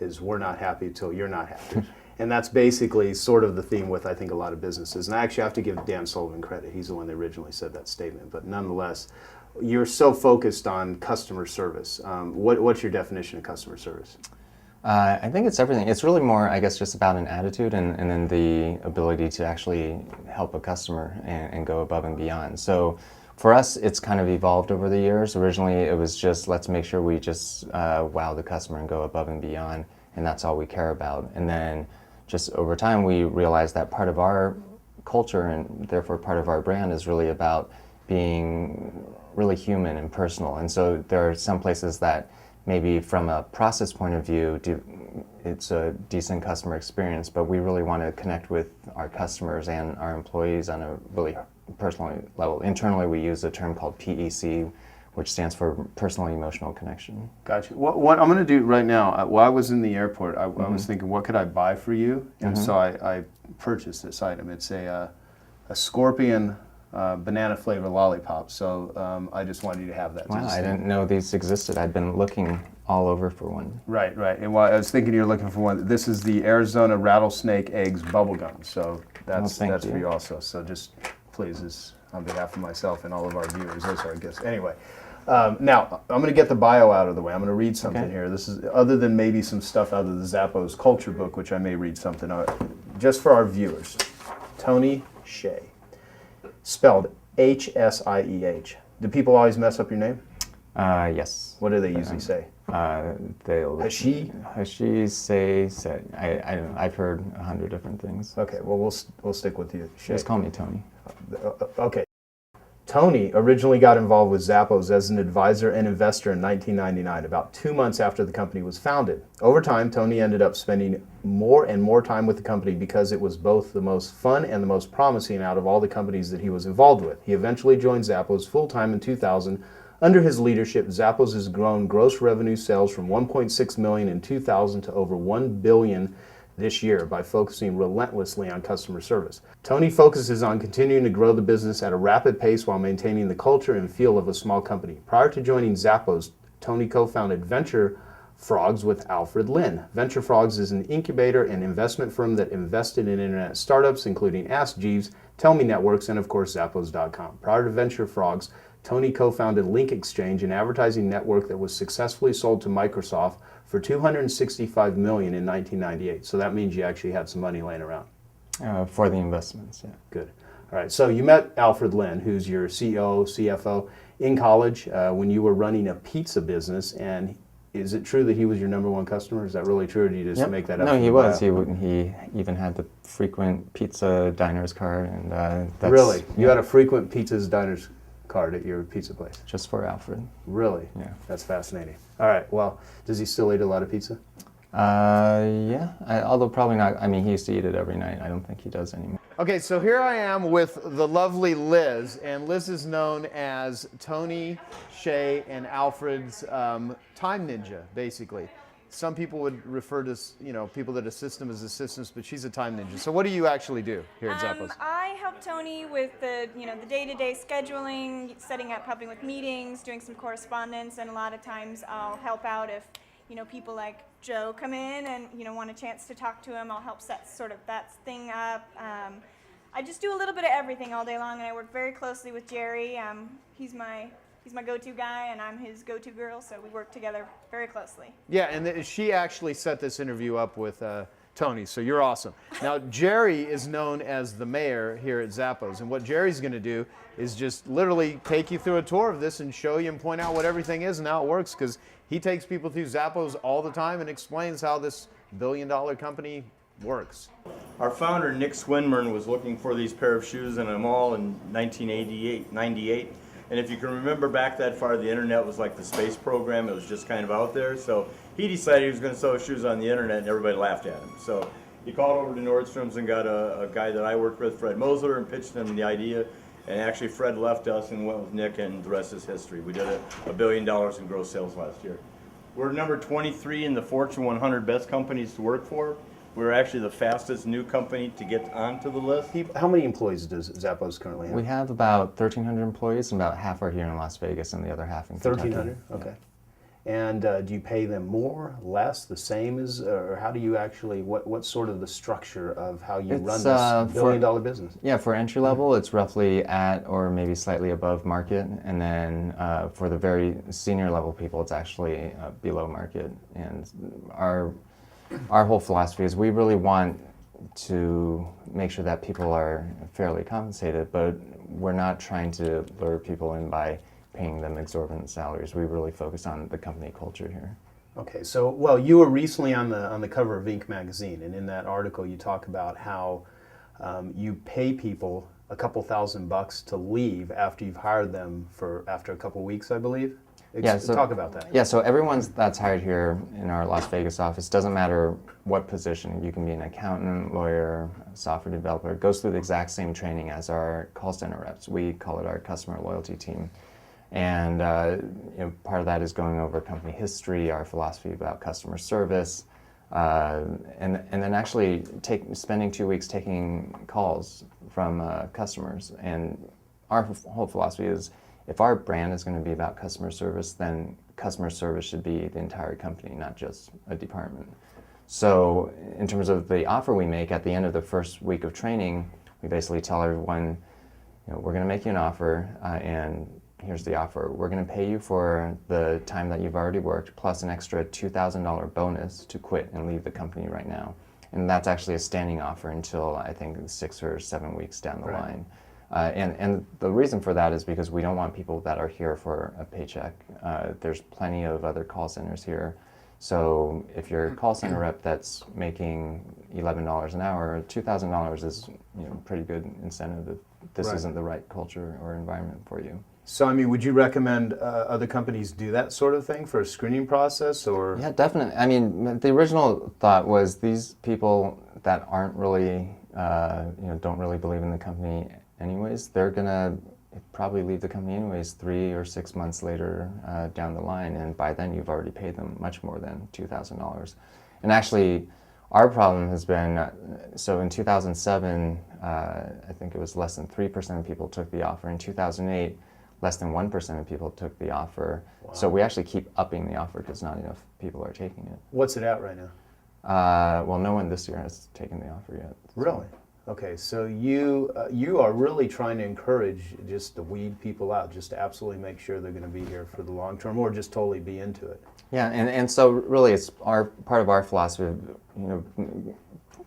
is "We're not happy till you're not happy." And that's basically sort of the theme with, I think, a lot of businesses. And I actually have to give Dan Sullivan credit. He's the one that originally said that statement. But nonetheless, you're so focused on customer service. What's your definition of customer service? I think it's everything. It's really more, I guess, just about an attitude and then the ability to actually help a customer and go above and beyond. So for us, it's kind of evolved over the years. Originally, it was just let's make sure we just wow the customer and go above and beyond, and that's all we care about. And then just over time, we realized that part of our culture and therefore part of our brand is really about being really human and personal. And so there are some places that maybe from a process point of view, it's a decent customer experience, but we really want to connect with our customers and our employees on a really personal level. Internally, we use a term called PEC, which stands for personal emotional connection. Gotcha. What I'm going to do right now, while I was in the airport, I was thinking, what could I buy for you? And so I purchased this item. It's a scorpion banana flavor lollipop. So I just wanted you to have that. Wow, I didn't know these existed. I'd been looking all over for one. Right. And while I was thinking you're looking for one, this is the Arizona Rattlesnake Eggs bubblegum. So that's for you also. So just please, this on behalf of myself and all of our viewers, those are our gifts. Anyway. Now, I'm going to get the bio out of the way. I'm going to read something here. This is, other than maybe some stuff out of the Zappos culture book, which I may read something just for our viewers. Tony Hsieh, spelled H-S-I-E-H. Do people always mess up your name? Yes. What do they usually say? They'll Hashi, say. I've heard 100 different things. Okay, well, we'll stick with you. Hsieh. Just call me Tony. Okay. Tony originally got involved with Zappos as an advisor and investor in 1999, about 2 months after the company was founded. Over time, Tony ended up spending more and more time with the company because it was both the most fun and the most promising out of all the companies that he was involved with. He eventually joined Zappos full-time in 2000. Under his leadership, Zappos has grown gross revenue sales from $1.6 million in 2000 to over $1 billion this year by focusing relentlessly on customer service. Tony focuses on continuing to grow the business at a rapid pace while maintaining the culture and feel of a small company. Prior to joining Zappos, Tony co-founded Venture Frogs with Alfred Lin. Venture Frogs is an incubator and investment firm that invested in internet startups, including Ask Jeeves, Tell Me Networks, and of course Zappos.com. Prior to Venture Frogs, Tony co-founded Link Exchange, an advertising network that was successfully sold to Microsoft for $265 million in 1998. So that means you actually had some money laying around. For the investments, yeah. Good. All right, so you met Alfred Lin, who's your CEO, CFO, in college when you were running a pizza business, and is it true that he was your #1 customer? Is that really true, or did you just Yep. make that up? No, in he the was. bio? He even had the frequent pizza diners card, and that's Really? You had a frequent pizzas diners card at your pizza place? just for Alfred. Really? Yeah. That's fascinating. All right. Well, does he still eat a lot of pizza? Yeah. Although probably not. I mean, he used to eat it every night. I don't think he does anymore. Okay, so here I am with the lovely Liz, and Liz is known as Tony, Shay, and Alfred's time ninja, basically. Some people would refer to, people that assist them as assistants, but she's a time ninja. So what do you actually do here at Zappos? I help Tony with the day-to-day scheduling, setting up, helping with meetings, doing some correspondence, and a lot of times I'll help out if people like Joe come in and want a chance to talk to him. I'll help set sort of that thing up. I just do a little bit of everything all day long, and I work very closely with Jerry. He's my go-to guy, and I'm his go-to girl, so we work together very closely. Yeah, and she actually set this interview up with Tony, so you're awesome. Now, Jerry is known as the mayor here at Zappos, and what Jerry's going to do is just literally take you through a tour of this and show you and point out what everything is and how it works, because he takes people through Zappos all the time and explains how this billion-dollar company works. Our founder, Nick Swinburne, was looking for these pair of shoes in a mall in 98. And if you can remember back that far, the internet was like the space program. It was just kind of out there. So he decided he was going to sell shoes on the internet, and everybody laughed at him. So he called over to Nordstrom's and got a guy that I worked with, Fred Mosler, and pitched him the idea. And actually, Fred left us and went with Nick, and the rest is history. We did $1 billion in gross sales last year. We're number 23 in the Fortune 100 best companies to work for. We're actually the fastest new company to get onto the list. How many employees does Zappos currently have? We have about 1,300 employees, and about half are here in Las Vegas, and the other half in Kentucky. 1,300? Okay. And do you pay them more, less, the same as, or how do you actually, what's sort of the structure of how you run this billion-dollar business? Yeah, for entry level, it's roughly at or maybe slightly above market, and then for the very senior level people, it's actually below market. And our whole philosophy is we really want to make sure that people are fairly compensated, but we're not trying to lure people in by paying them exorbitant salaries. We really focus on the company culture here. Okay, so, well, you were recently on the cover of Inc. magazine, and in that article you talk about how you pay people a couple $1,000 to leave after you've hired them after a couple weeks, I believe. Yeah, so, talk about that. Yeah, so everyone that's hired here in our Las Vegas office, doesn't matter what position. You can be an accountant, lawyer, software developer, goes through the exact same training as our call center reps. We call it our customer loyalty team. And part of that is going over company history, our philosophy about customer service, and then actually spending 2 weeks taking calls from customers. And our whole philosophy is, if our brand is going to be about customer service, then customer service should be the entire company, not just a department. So in terms of the offer we make at the end of the first week of training, we basically tell everyone, we're going to make you an offer, and here's the offer. We're going to pay you for the time that you've already worked, plus an extra $2,000 bonus to quit and leave the company right now. And that's actually a standing offer until, I think, 6 or 7 weeks down the line. And the reason for that is because we don't want people that are here for a paycheck. There's plenty of other call centers here. So if you're a call center rep that's making $11 an hour, $2,000 is pretty good incentive if this isn't the right culture or environment for you. So, I mean, would you recommend other companies do that sort of thing for a screening process, or? Yeah, definitely. I mean, the original thought was these people that aren't really, don't really believe in the company anyways, they're gonna probably leave the company anyways 3 or 6 months later down the line, and by then you've already paid them much more than $2,000. And actually, our problem has been, so in 2007, I think it was less than 3% of people took the offer. In 2008, less than 1% of people took the offer. Wow. So we actually keep upping the offer because not enough people are taking it. What's it at right now? Well, no one this year has taken the offer yet. So. Really? Okay, so you are really trying to encourage just to weed people out, just to absolutely make sure they're going to be here for the long term, or just totally be into it. Yeah, and so really it's part of our philosophy.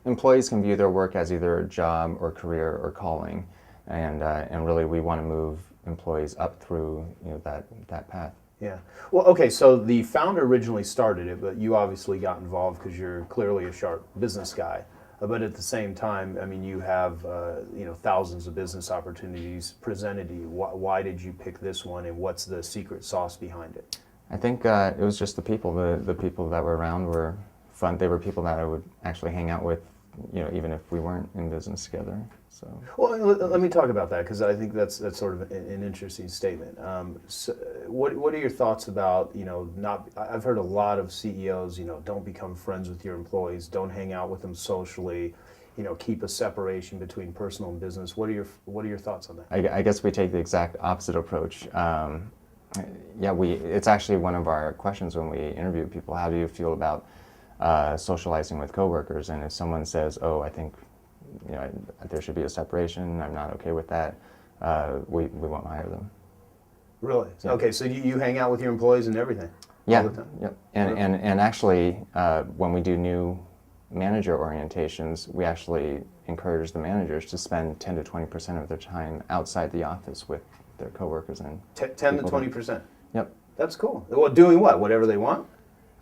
Employees can view their work as either a job or career or calling, and really we want to move employees up through that path. Yeah. Well, okay, so the founder originally started it, but you obviously got involved because you're clearly a sharp business guy. But at the same time, I mean, you have thousands of business opportunities presented to you. Why did you pick this one, and what's the secret sauce behind it? I think it was just the people. The people that were around were fun. They were people that I would actually hang out with, even if we weren't in business together. So. Well, let me talk about that because I think that's sort of an interesting statement. So what are your thoughts about not? I've heard a lot of CEOs don't become friends with your employees, don't hang out with them socially, keep a separation between personal and business. What are your thoughts on that? I guess we take the exact opposite approach. It's actually one of our questions when we interview people. How do you feel about socializing with coworkers? And if someone says, "Oh, I think there should be a separation. I'm not okay with that," we won't hire them. Really? Yeah. Okay, so you hang out with your employees and everything? Yeah. All the time? Yep. And actually, when we do new manager orientations, we actually encourage the managers to spend 10 to 20% of their time outside the office with their coworkers and 10 to 20%. Yep. That's cool. Well, doing what? Whatever they want?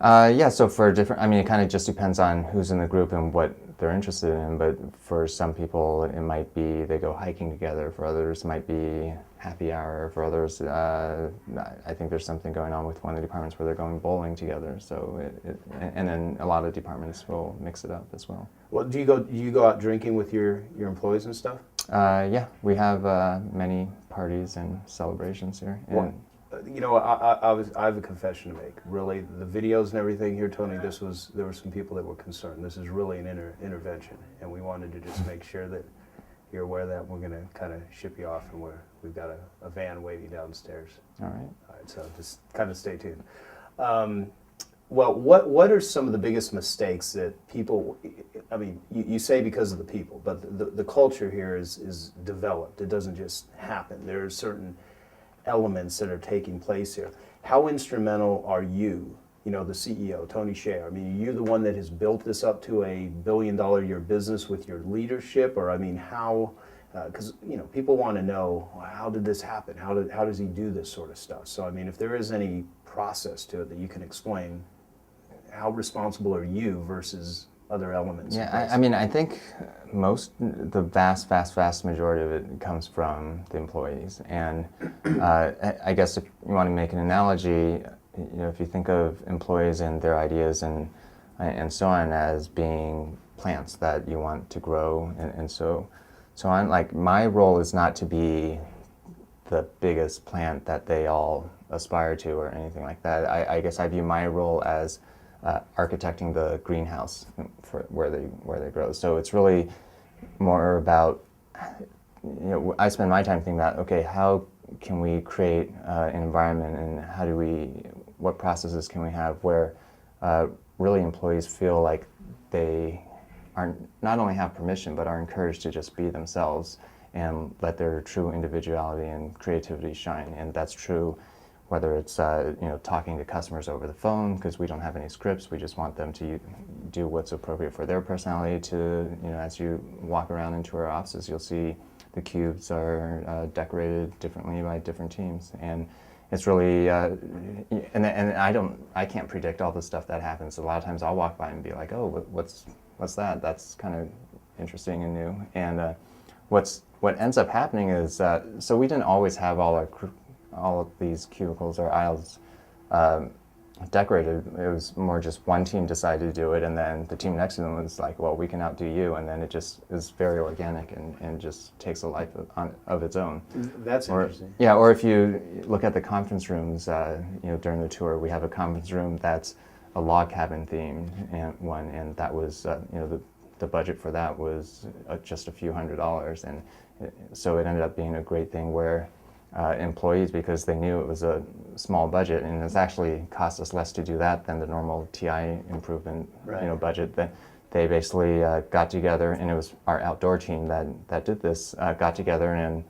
So for different, it kind of just depends on who's in the group and what they're interested in, but for some people it might be they go hiking together, for others it might be happy hour, for others I think there's something going on with one of the departments where they're going bowling together, so and then a lot of departments will mix it up as well. Well, do you go out drinking with your employees and stuff? Yeah, we have many parties and celebrations here. And I have a confession to make. Really, the videos and everything here, Tony, there were some people that were concerned. This is really an intervention, and we wanted to just make sure that you're aware of that. We're going to kind of ship you off, and we've got a van waiting downstairs. All right. All right, so just kind of stay tuned. Well, what are some of the biggest mistakes that people? You say because of the people, but the culture here is developed. It doesn't just happen. There are certain elements that are taking place here. How instrumental are you, the CEO, Tony Shea? Are you the one that has built this up to a $1 billion a year business with your leadership? Or how, because people want to know, how did this happen? How does he do this sort of stuff? So if there is any process to it that you can explain, how responsible are you versus other elements? Yeah, I think the vast majority of it comes from the employees. And I guess if you want to make an analogy, if you think of employees and their ideas and so on as being plants that you want to grow and so on, like my role is not to be the biggest plant that they all aspire to or anything like that. I guess I view my role as architecting the greenhouse for where they grow. So it's really more about, I spend my time thinking about, okay, how can we create an environment, and what processes can we have where really employees feel like they not only have permission, but are encouraged to just be themselves and let their true individuality and creativity shine. And that's true whether it's talking to customers over the phone, because we don't have any scripts. We just want them to do what's appropriate for their personality. To as you walk around into our offices, you'll see the cubes are decorated differently by different teams, and it's really and I can't predict all the stuff that happens. A lot of times I'll walk by and be like, oh, what's that? That's kind of interesting and new. And what ends up happening is so we didn't always have all of these cubicles or aisles decorated. It was more just one team decided to do it, and then the team next to them was like, well, we can outdo you, and then it just is very organic and just takes a life of its own. That's interesting. Yeah, or if you look at the conference rooms, during the tour, we have a conference room that's a log cabin themed one, and that was, the budget for that was just a few $100s, and so it ended up being a great thing where employees, because they knew it was a small budget, and it's actually cost us less to do that than the normal TI improvement budget. That they basically got together, and it was our outdoor team that did this, got together, and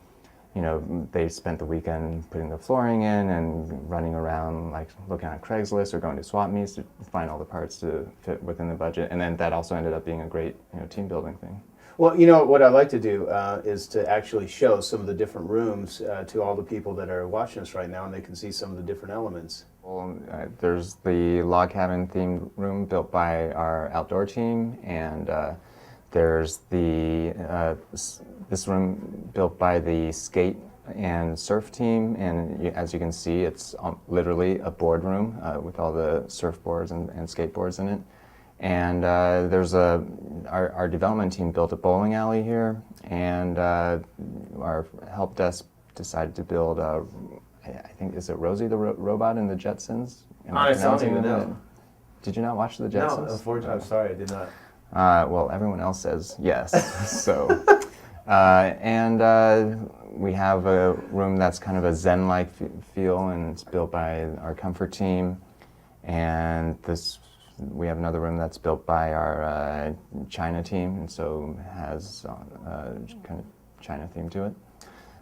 they spent the weekend putting the flooring in and running around, like looking on Craigslist or going to swap meets to find all the parts to fit within the budget. And then that also ended up being a great team building thing. Well, you know, what I'd like to do is to actually show some of the different rooms to all the people that are watching us right now, and they can see some of the different elements. Well, there's the log cabin themed room built by our outdoor team, and there's this room built by the skate and surf team, and as you can see, it's literally a boardroom with all the surfboards and skateboards in it. And there's our development team built a bowling alley here, and our help desk decided to build I think, is it Rosie the robot in the Jetsons? Honestly, I don't even know. Did you not watch the Jetsons? No, unfortunately, I'm sorry, I did not. Well, everyone else says yes. So, we have a room that's kind of a Zen-like feel, and it's built by our comfort team. And we have another room that's built by our China team, and so has kind of China theme to it.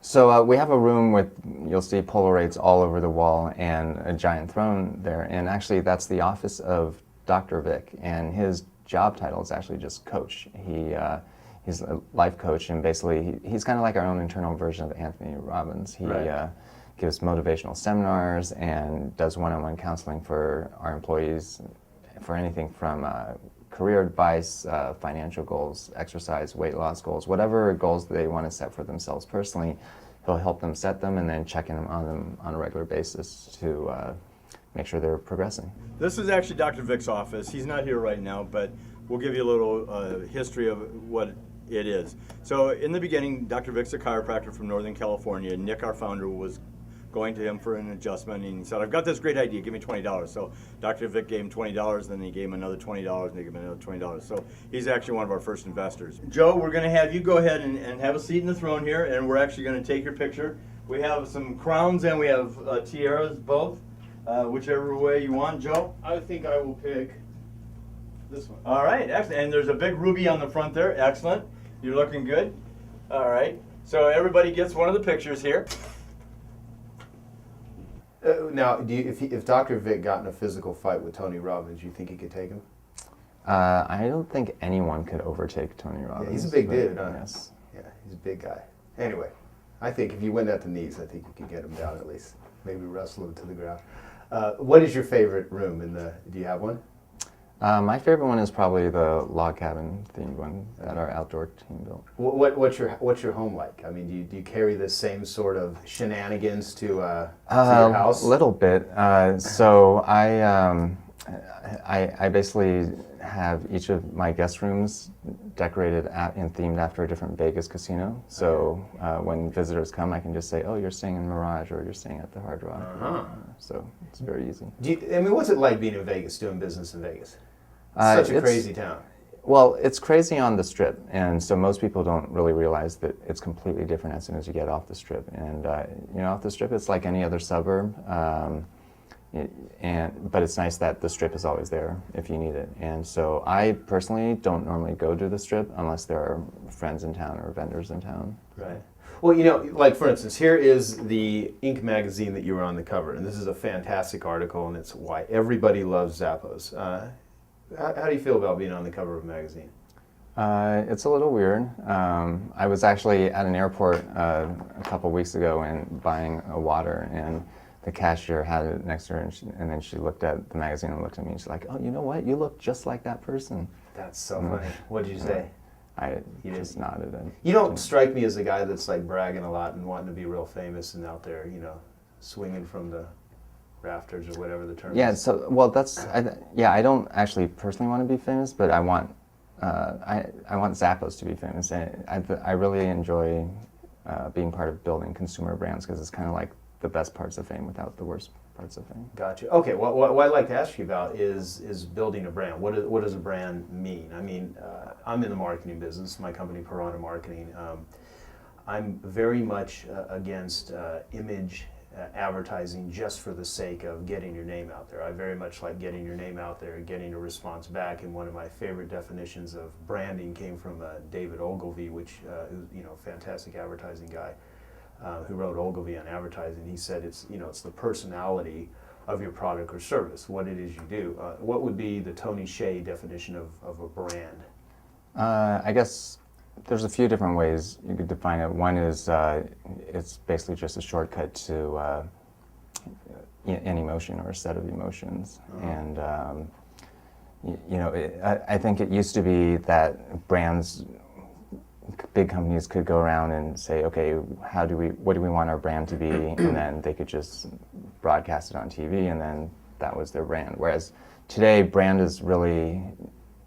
So we have a room with, you'll see Polaroids all over the wall and a giant throne there. And actually, that's the office of Dr. Vic, and his job title is actually just coach. He's a life coach, and basically he's kind of like our own internal version of Anthony Robbins. He gives motivational seminars and does one-on-one counseling for our employees for anything from career advice, financial goals, exercise, weight loss goals, whatever goals they want to set for themselves personally. He'll help them set them and then check in on them on a regular basis to make sure they're progressing. This is actually Dr. Vic's office. He's not here right now, but we'll give you a little history of what it is. So in the beginning, Dr. Vic's a chiropractor from Northern California. Nick, our founder, was going to him for an adjustment, and he said, I've got this great idea, give me $20. So Dr. Vic gave him $20, then he gave him another $20, and they gave him another $20. So he's actually one of our first investors. Joe, we're gonna have you go ahead and have a seat in the throne here, and we're actually gonna take your picture. We have some crowns and we have tiaras, both, whichever way you want. Joe? I think I will pick this one. All right, excellent. And there's a big ruby on the front there, excellent. You're looking good. All right, so everybody gets one of the pictures here. Now, if Dr. Vic got in a physical fight with Tony Robbins, you think he could take him? I don't think anyone could overtake Tony Robbins. Yeah, he's a big dude, huh? Yes. Yeah, he's a big guy. Anyway, I think if you went at the knees, I think you could get him down at least. Maybe wrestle him to the ground. What is your favorite room do you have one? My favorite one is probably the log cabin themed one that our outdoor team built. What's your home like? I mean, do you carry the same sort of shenanigans to your house? A little bit. So I basically have each of my guest rooms decorated and themed after a different Vegas casino. So when visitors come, I can just say, "Oh, you're staying in Mirage," or "You're staying at the Hard Rock." So it's very easy. What's it like being in Vegas, doing business in Vegas? It's such a crazy town. Well, it's crazy on the Strip, and so most people don't really realize that it's completely different as soon as you get off the Strip. And off the Strip, it's like any other suburb. But it's nice that the Strip is always there if you need it. And so I personally don't normally go to the Strip unless there are friends in town or vendors in town. Right. Well, like for instance, here is the Inc. magazine that you were on the cover, and this is a fantastic article, and it's why everybody loves Zappos. How do you feel about being on the cover of a magazine? It's a little weird. I was actually at an airport a couple weeks ago and buying a water, and the cashier had it next to her, and then she looked at the magazine and looked at me, and she's like, "Oh, you know what? You look just like that person." That's so funny. What did you say? I just nodded. You don't strike me as a guy that's like bragging a lot and wanting to be real famous and out there, swinging from the rafters or whatever the term is. Yeah. So, well, I don't actually personally want to be famous, but I want Zappos to be famous. And I really enjoy being part of building consumer brands because it's kind of like the best parts of fame without the worst parts of fame. Gotcha. Okay. What I'd like to ask you about is building a brand. What does a brand mean? I mean, I'm in the marketing business. My company, Piranha Marketing. I'm very much against image advertising just for the sake of getting your name out there. I very much like getting your name out there and getting a response back. And one of my favorite definitions of branding came from David Ogilvy, who's a fantastic advertising guy, who wrote Ogilvy on advertising. He said it's the personality of your product or service, what it is you do. What would be the Tony Hsieh definition of a brand? I guess there's a few different ways you could define it. One is it's basically just a shortcut to an emotion or a set of emotions. And I think it used to be that brands, big companies could go around and say, okay, what do we want our brand to be? And then they could just broadcast it on TV, and then that was their brand. Whereas today, brand is really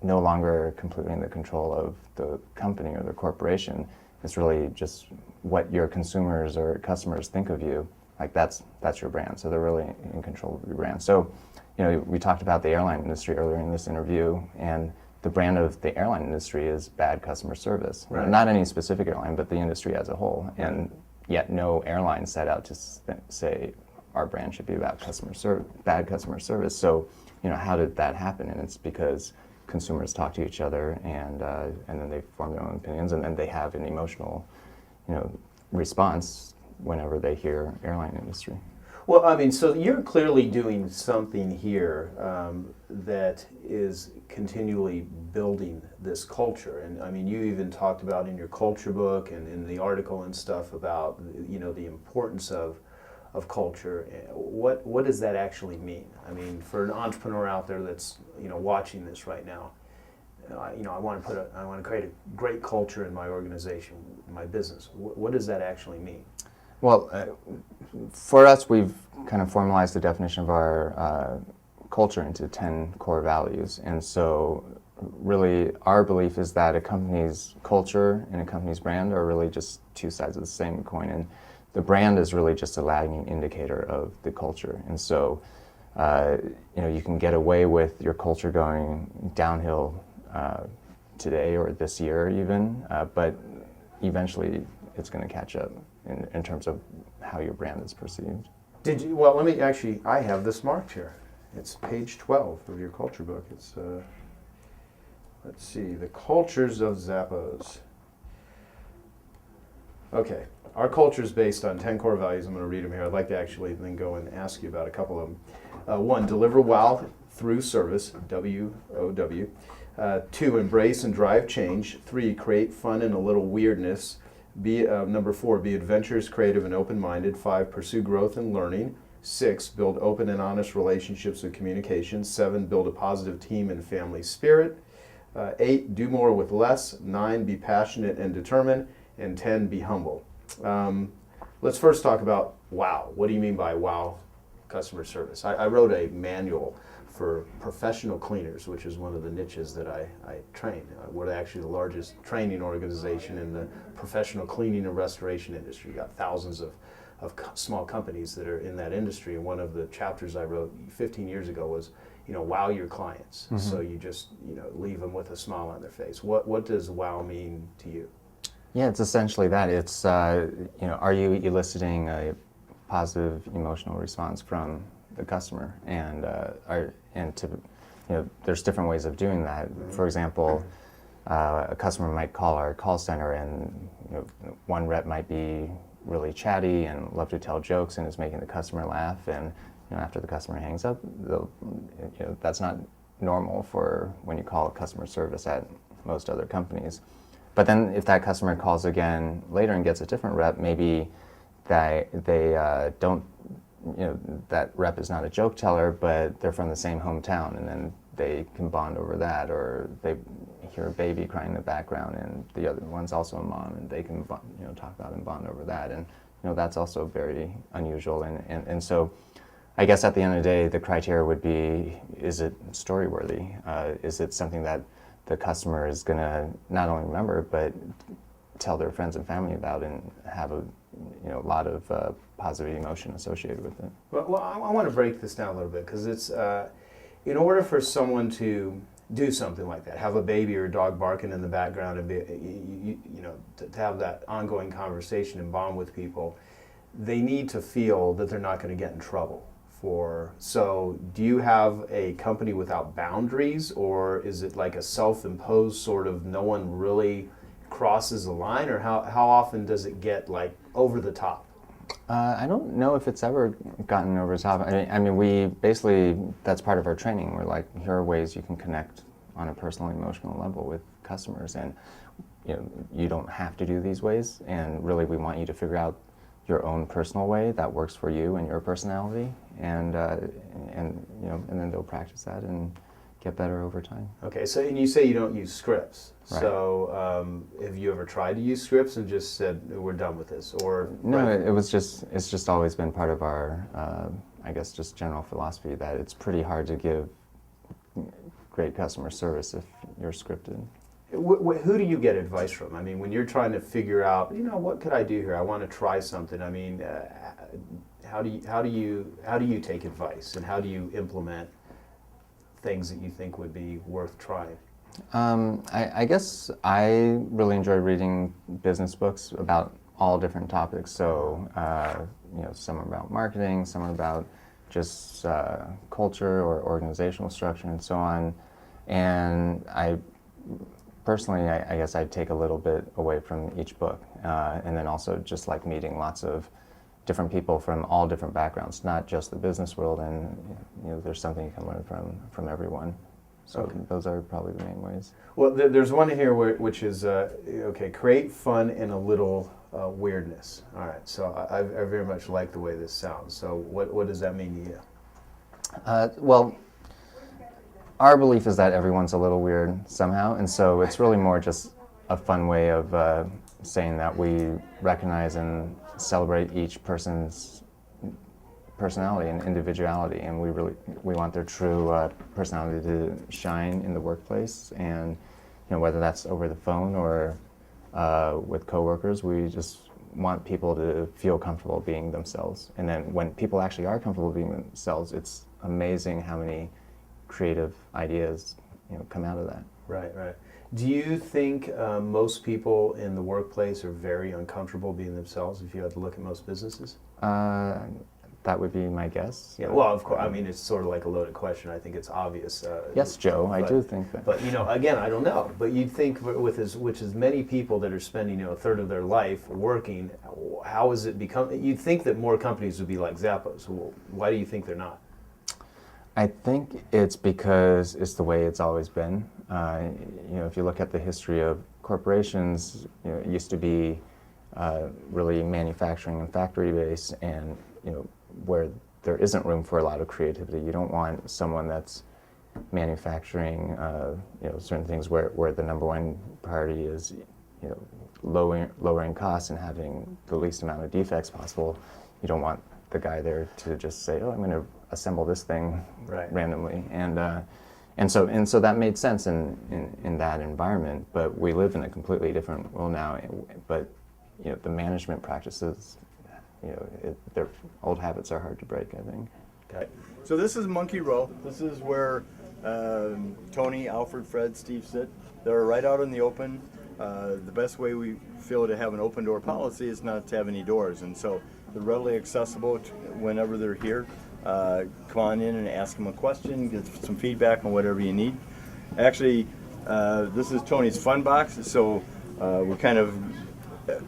no longer completely in the control of the company or the corporation. It's really just what your consumers or customers think of you. Like that's your brand. So they're really in control of your brand. So, we talked about the airline industry earlier in this interview, and the brand of the airline industry is bad customer service. Right. Not any specific airline, but the industry as a whole. And yet no airline set out to say our brand should be about bad customer service. So, how did that happen? And it's because consumers talk to each other, and then they form their own opinions, and then they have an emotional, response whenever they hear airline industry. Well, I mean, so you're clearly doing something here that is continually building this culture. And I mean, you even talked about in your culture book and in the article and stuff about, the importance of culture. What does that actually mean? I mean, for an entrepreneur out there that's, watching this right now, I want to create a great culture in my organization, in my business. What does that actually mean? Well, for us, we've kind of formalized the definition of our culture into 10 core values. And so really our belief is that a company's culture and a company's brand are really just two sides of the same coin. And the brand is really just a lagging indicator of the culture. And so, you can get away with your culture going downhill today or this year even, but eventually it's going to catch up in terms of how your brand is perceived. Well, let me actually, I have this marked here. It's page 12 of your culture book. It's, let's see, the cultures of Zappos. Okay, our culture is based on 10 core values. I'm going to read them here. I'd like to actually then go and ask you about a couple of them. 1, deliver wow through service, W-O-W. 2, embrace and drive change. 3, create fun and a little weirdness. Number 4, be adventurous, creative, and open-minded. 5, pursue growth and learning. 6, build open and honest relationships and communication. 7, build a positive team and family spirit. 8, do more with less. 9, be passionate and determined. And 10, be humble. Let's first talk about wow. What do you mean by wow customer service? I wrote a manual for professional cleaners, which is one of the niches that I train. We're actually the largest training organization in the professional cleaning and restoration industry. We've got thousands of small companies that are in that industry. And one of the chapters I wrote 15 years ago was, wow your clients. Mm-hmm. So you just, leave them with a smile on their face. What does wow mean to you? Yeah, it's essentially that. It's, are you eliciting a positive emotional response from the customer? And there's different ways of doing that. For example, a customer might call our call center, and one rep might be really chatty and love to tell jokes and is making the customer laugh. And after the customer hangs up, that's not normal for when you call customer service at most other companies. But then if that customer calls again later and gets a different rep, maybe they don't, that rep is not a joke teller, but they're from the same hometown, and then they can bond over that. Or they hear a baby crying in the background, and the other one's also a mom, and they can talk about and bond over that. And that's also very unusual. And so I guess at the end of the day, the criteria would be, is it story-worthy? Is it something that the customer is going to not only remember, but tell their friends and family about, and have a lot of positive emotion associated with it? Well, I want to break this down a little bit, because it's in order for someone to do something like that, have a baby or a dog barking in the background, and be, to have that ongoing conversation and bond with people, they need to feel that they're not going to get in trouble. So do you have a company without boundaries, or is it like a self-imposed sort of no one really crosses the line, or how often does it get like over the top? I don't know if it's ever gotten over the top. I mean, we basically, that's part of our training. We're like, here are ways you can connect on a personal, emotional level with customers. And, you don't have to do these ways, and really we want you to figure out your own personal way that works for you and your personality, and then they'll practice that and get better over time. Okay, so and you say you don't use scripts. Right. So have you ever tried to use scripts and just said we're done with this, or No, right? it's just always been part of our I guess just general philosophy that it's pretty hard to give great customer service if you're scripted. Who do you get advice from? I mean, when you're trying to figure out, what could I do here? I want to try something. I mean, how do you take advice, and how do you implement things that you think would be worth trying? I guess I really enjoy reading business books about all different topics. So some are about marketing, some are about just culture or organizational structure and so on. And personally, I guess I'd take a little bit away from each book, and then also just like meeting lots of different people from all different backgrounds, not just the business world, and there's something you can learn from everyone. So Okay. those are probably the main ways. Well, there's one here which is create fun and a little weirdness. All right, so I very much like the way this sounds. So what does that mean to you? Well, our belief is that everyone's a little weird somehow, and so it's really more just a fun way of saying that we recognize and celebrate each person's personality and individuality, and we want their true personality to shine in the workplace, and whether that's over the phone or with coworkers, we just want people to feel comfortable being themselves. And then when people actually are comfortable being themselves, it's amazing how many creative ideas come out of that. Right. Do you think most people in the workplace are very uncomfortable being themselves, if you had to look at most businesses? That would be my guess. Yeah, well, of course. I mean, it's sort of like a loaded question. I think it's obvious. Yes, Joe, I do think that. But again, I don't know. But you'd think with as many people that are spending a third of their life working, how has it become? You'd think that more companies would be like Zappos. Well, why do you think they're not? I think it's because it's the way it's always been. If you look at the history of corporations, it used to be really manufacturing and factory based, and where there isn't room for a lot of creativity. You don't want someone that's manufacturing certain things where the number one priority is lowering costs and having the least amount of defects possible. You don't want the guy there to just say, "Oh, I'm going to assemble this thing randomly," and so that made sense in that environment. But we live in a completely different world now. But the management practices, their old habits are hard to break, I think. Okay. So this is Monkey Row. This is where Tony, Alfred, Fred, Steve sit. They're right out in the open. The best way we feel to have an open door policy is not to have any doors, and so they're readily accessible whenever they're here. Come on in and ask them a question, get some feedback on whatever you need. Actually, this is Tony's fun box, so we kind of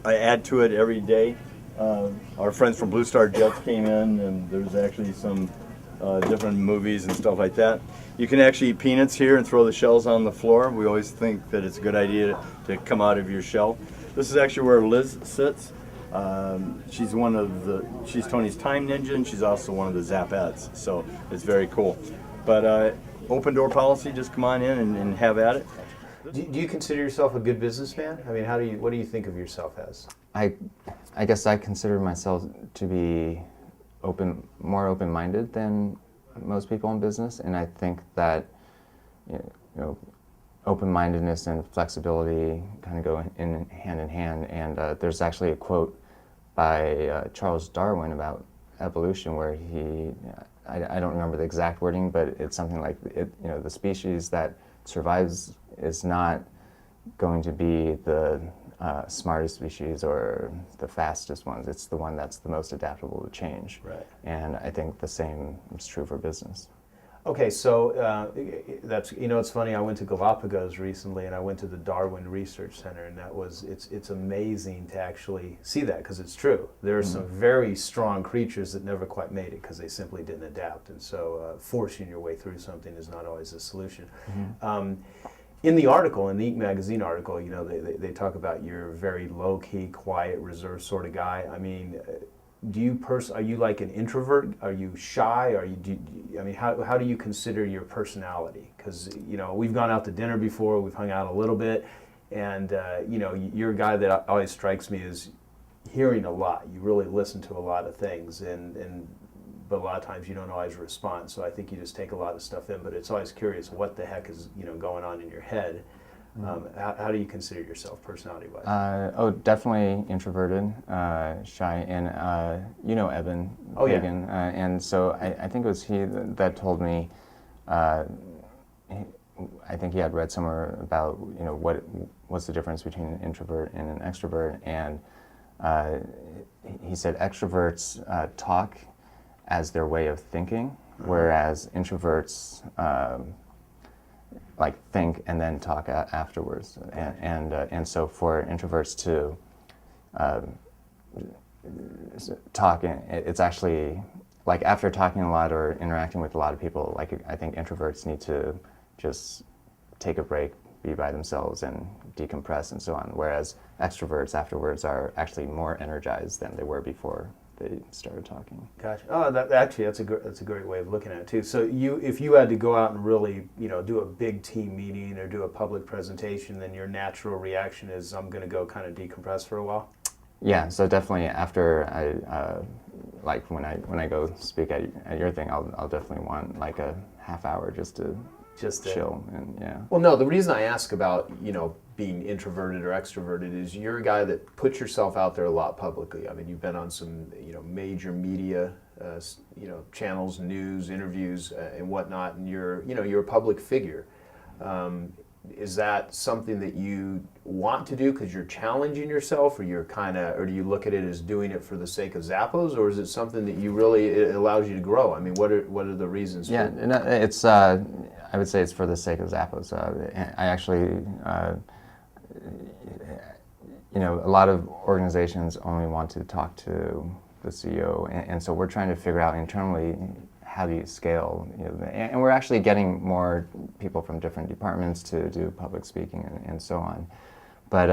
add to it every day. Our friends from Blue Star Jets came in, and there's actually some different movies and stuff like that. You can actually eat peanuts here and throw the shells on the floor. We always think that it's a good idea to come out of your shell. This is actually where Liz sits. She's she's Tony's time ninja, and she's also one of the Zapettes, so it's very cool. But open door policy, just come on in and have at it. Do you consider yourself a good businessman? I mean, what do you think of yourself as? I guess I consider myself to be more open-minded than most people in business, and I think that open-mindedness and flexibility kind of go in hand. And there's actually a quote by Charles Darwin about evolution where I don't remember the exact wording, but it's something like the species that survives is not going to be the smartest species or the fastest ones. It's the one that's the most adaptable to change. Right. And I think the same is true for business. Okay, so that's it's funny. I went to Galapagos recently, and I went to the Darwin Research Center, and it's amazing to actually see that, because it's true. There are some very strong creatures that never quite made it because they simply didn't adapt, and so forcing your way through something is not always a solution. In the article, in the Inc. magazine article, you know, they talk about you're a very low-key, quiet, reserved sort of guy. I mean, are you like an introvert? Are you shy? I mean, how do you consider your personality? Because, you know, we've gone out to dinner before, we've hung out a little bit, and, you know, you're a guy that always strikes me as hearing a lot. You really listen to a lot of things, but a lot of times you don't always respond. So I think you just take a lot of stuff in, but it's always curious what the heck is, you know, going on in your head. How do you consider yourself personality-wise? Oh, definitely introverted, shy, and you know Evan Pagan, and so I think it was he that told me. I think he had read somewhere about, you know, what's the difference between an introvert and an extrovert, and he said extroverts talk as their way of thinking, whereas introverts like think and then talk afterwards. And so for introverts to talk, it's actually like after talking a lot or interacting with a lot of people, like I think introverts need to just take a break, be by themselves and decompress and so on, whereas extroverts afterwards are actually more energized than they were before they started talking. Gotcha. Oh, that's a great way of looking at it too. So if you had to go out and really, you know, do a big team meeting or do a public presentation, then your natural reaction is, I'm going to go kind of decompress for a while. Yeah. So definitely after I like when I go speak at your thing, I'll definitely want like a half hour just to chill and yeah. Well, no, the reason I ask about, you know, being introverted or extroverted is you're a guy that puts yourself out there a lot publicly. I mean, you've been on some, you know, major media, you know, channels, news, interviews, and whatnot, and you're a public figure. Is that something that you want to do because you're challenging yourself, or or do you look at it as doing it for the sake of Zappos, or is it something that it allows you to grow? I mean, what are the reasons? Yeah, no, it's I would say it's for the sake of Zappos. I actually, you know, a lot of organizations only want to talk to the CEO, and so we're trying to figure out internally how do you scale, you know, and we're actually getting more people from different departments to do public speaking and so on. But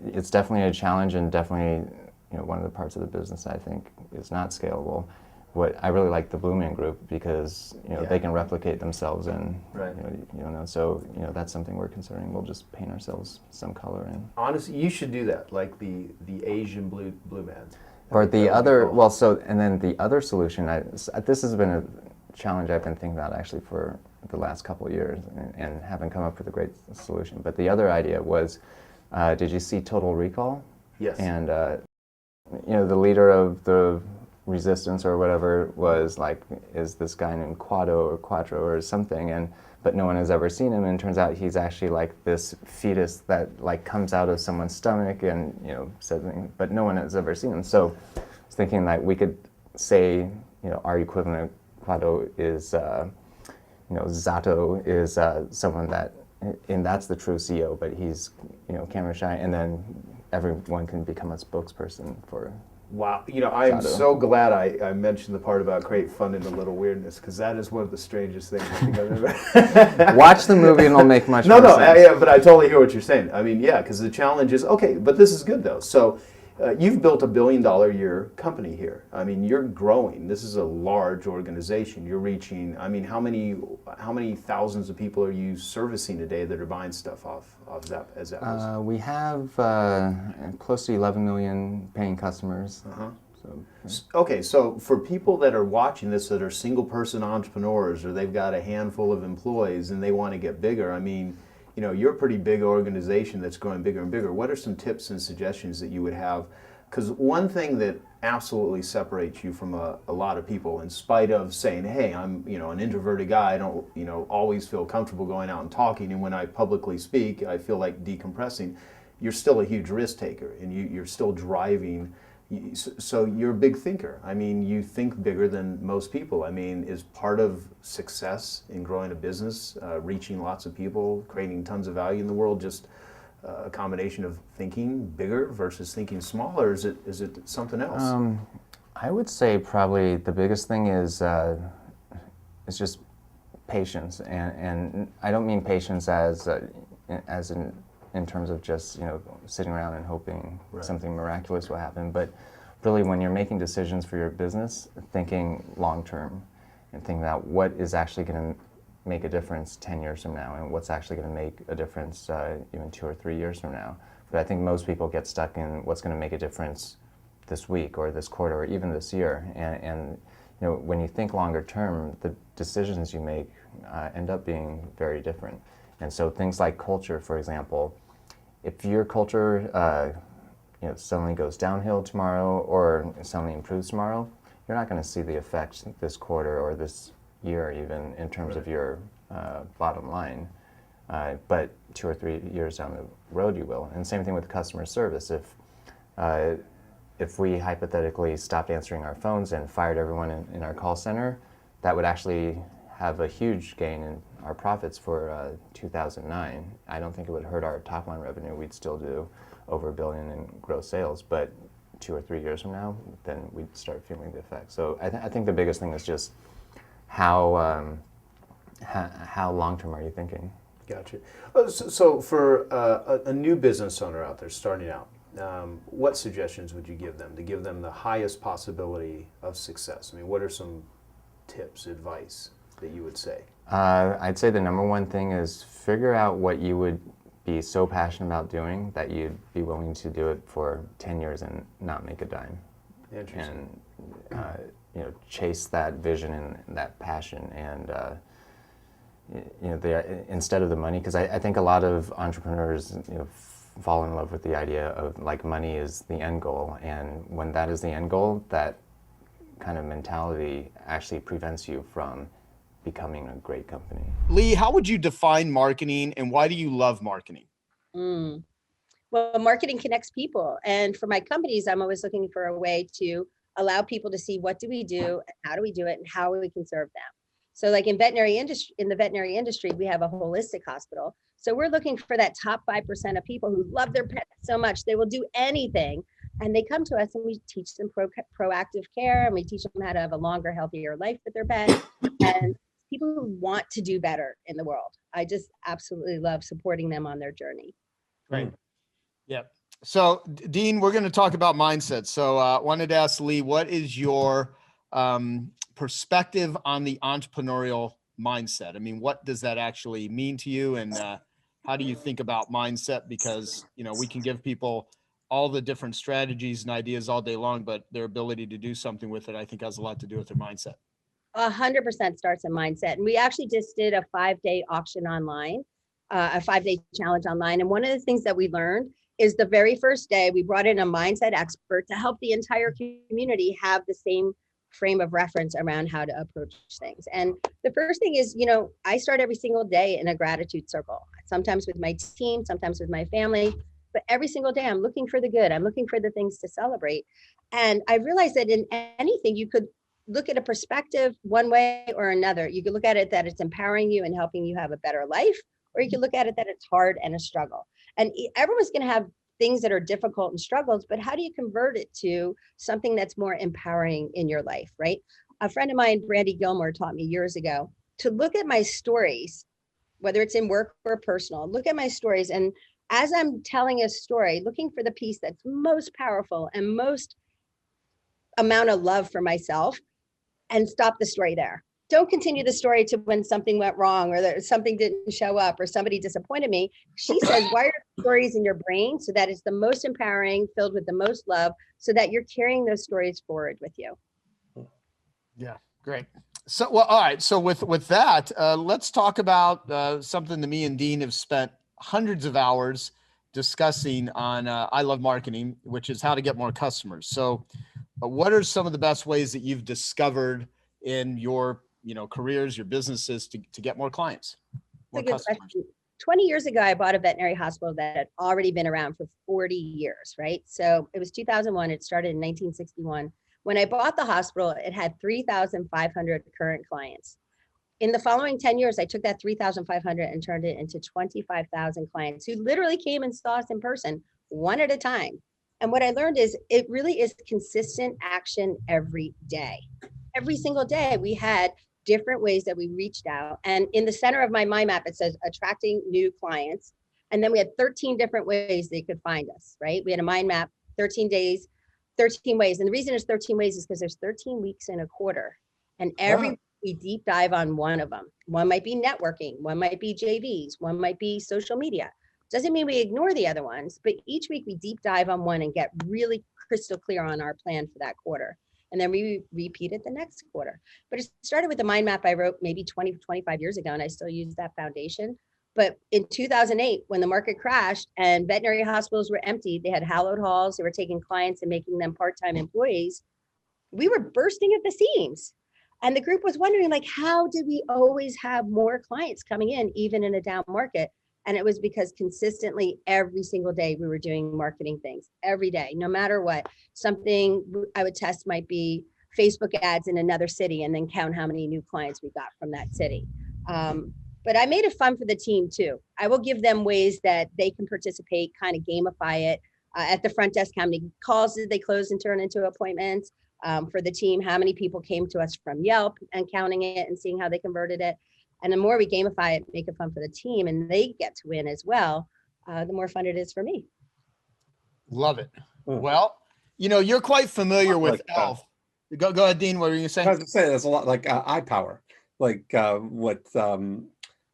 it's definitely a challenge, and definitely, you know, one of the parts of the business I think is not scalable. What I really like the Blue Man Group because, you know, they can replicate themselves, and you know, so, you know, that's something we're considering. We'll just paint ourselves some color in. Honestly, you should do that, like the Asian blue man. Or the other, well, so, and then the other solution, this has been a challenge I've been thinking about actually for the last couple of years, and haven't come up with a great solution. But the other idea was, did you see Total Recall? Yes. And, you know, the leader of the resistance or whatever is this guy named Quattro or something, but no one has ever seen him, and it turns out he's actually like this fetus that like comes out of someone's stomach and, you know, says something, but no one has ever seen him. So I was thinking that we could say, you know, our equivalent of Quattro is, you know, Zato is someone that, and that's the true CEO, but he's, you know, camera shy, and then everyone can become a spokesperson for. Wow, you know, I am so glad I mentioned the part about create fun and a little weirdness, because that is one of the strangest things I think I've ever. Watch the movie and it'll make much more sense. Yeah, but I totally hear what you're saying. I mean, yeah, because the challenge is, okay, but this is good though. So you've built $1 billion a year company here. I mean, you're growing. This is a large organization. You're reaching, I mean, how many thousands of people are you servicing a day that are buying stuff off Zappos? We have close to 11 million paying customers. Okay, so for people that are watching this that are single-person entrepreneurs, or they've got a handful of employees and they want to get bigger, I mean, you know, you're a pretty big organization that's growing bigger and bigger. What are some tips and suggestions that you would have? Because one thing that absolutely separates you from a lot of people, in spite of saying, hey, I'm, you know, an introverted guy, I don't, you know, always feel comfortable going out and talking, and when I publicly speak, I feel like decompressing, you're still a huge risk taker, and you're still driving. So you're a big thinker. I mean, you think bigger than most people. I mean, is part of success in growing a business, reaching lots of people, creating tons of value in the world, just a combination of thinking bigger versus thinking smaller? Is it something I would say probably the biggest thing is just patience, and I don't mean patience as in terms of just sitting around and hoping something miraculous will happen, but really when you're making decisions for your business, thinking long term and thinking about what is actually going to make a difference 10 years from now and what's actually going to make a difference even 2 or 3 years from now. But I think most people get stuck in what's going to make a difference this week or this quarter or even this year. And when you think longer term, the decisions you make end up being very different. And so things like culture, for example, if your culture suddenly goes downhill tomorrow or suddenly improves tomorrow, you're not going to see the effects this quarter or this year even in terms of your bottom line. But 2 or 3 years down the road you will. And same thing with customer service. If we hypothetically stopped answering our phones and fired everyone in our call center, that would actually have a huge gain in our profits for 2009. I don't think it would hurt our top line revenue. We'd still do over $1 billion in gross sales, but 2 or 3 years from now, then we'd start feeling the effects. So I think the biggest thing is just how long-term are you thinking? Gotcha. So for a new business owner out there starting out, what suggestions would you give them to give them the highest possibility of success? I mean, what are some tips, advice that you would say? I'd say the number one thing is figure out what you would be so passionate about doing that you'd be willing to do it for 10 years and not make a dime. Interesting. And chase that vision and that passion, and instead of the money, because I think a lot of entrepreneurs fall in love with the idea of like money is the end goal, and when that is the end goal, that kind of mentality actually prevents you from becoming a great company. Lee, how would you define marketing, and why do you love marketing? Well, marketing connects people. And for my companies, I'm always looking for a way to allow people to see what do we do, how do we do it, and how we can serve them. So like in the veterinary industry, we have a holistic hospital. So we're looking for that top 5% of people who love their pets so much, they will do anything. And they come to us and we teach them proactive care, and we teach them how to have a longer, healthier life with their pet. And people who want to do better in the world. I just absolutely love supporting them on their journey. Great. Yeah. So Dean, we're going to talk about mindset. So I wanted to ask Lee, what is your perspective on the entrepreneurial mindset? I mean, what does that actually mean to you? And how do you think about mindset? Because, we can give people all the different strategies and ideas all day long, but their ability to do something with it, I think, has a lot to do with their mindset. 100% starts in mindset. And we actually just did a 5-day auction online, a 5-day challenge online. And one of the things that we learned is the very first day we brought in a mindset expert to help the entire community have the same frame of reference around how to approach things. And the first thing is, I start every single day in a gratitude circle, sometimes with my team, sometimes with my family, but every single day I'm looking for the good. I'm looking for the things to celebrate. And I realized that in anything, you could look at a perspective one way or another. You could look at it that it's empowering you and helping you have a better life, or you can look at it that it's hard and a struggle. And everyone's going to have things that are difficult and struggles, but how do you convert it to something that's more empowering in your life, right? A friend of mine, Brandy Gilmore, taught me years ago to look at my stories, whether it's in work or personal, look at my stories. And as I'm telling a story, looking for the piece that's most powerful and most amount of love for myself, and stop the story there. Don't continue the story to when something went wrong or that something didn't show up or somebody disappointed me. She says, wire stories in your brain so that it's the most empowering, filled with the most love, so that you're carrying those stories forward with you. Yeah, great. So, well, all right. So with that, let's talk about something that me and Dean have spent hundreds of hours discussing on I Love Marketing, which is how to get more customers. So what are some of the best ways that you've discovered in your careers, your businesses to get more clients, more customers? Question. 20 years ago, I bought a veterinary hospital that had already been around for 40 years, right? So it was 2001. It started in 1961. When I bought the hospital, it had 3,500 current clients. In the following 10 years, I took that 3,500 and turned it into 25,000 clients who literally came and saw us in person, one at a time. And what I learned is it really is consistent action every day. Every single day we had different ways that we reached out. And in the center of my mind map, it says attracting new clients. And then we had 13 different ways they could find us, right? We had a mind map, 13 days, 13 ways. And the reason it's 13 ways is because there's 13 weeks in a quarter. And every week we deep dive on one of them. One might be networking, one might be JVs, one might be social media. Doesn't mean we ignore the other ones, but each week we deep dive on one and get really crystal clear on our plan for that quarter. And then we repeat it the next quarter. But it started with the mind map I wrote maybe 20, 25 years ago, and I still use that foundation. But in 2008, when the market crashed and veterinary hospitals were empty, they had hallowed halls, they were taking clients and making them part-time employees, we were bursting at the seams. And the group was wondering, like, how did we always have more clients coming in, even in a down market? And it was because consistently every single day we were doing marketing things every day, no matter what. Something I would test might be Facebook ads in another city and then count how many new clients we got from that city. But I made it fun for the team too. I will give them ways that they can participate, kind of gamify it. At the front desk, how many calls did they close and turn into appointments? For the team, how many people came to us from Yelp and counting it and seeing how they converted it. And the more we gamify it, make it fun for the team, and they get to win as well, the more fun it is for me. Love it. Well, you know, you're quite familiar with ELF. Go ahead, Dean. What were you saying? I was going to say, that's a lot like iPower, like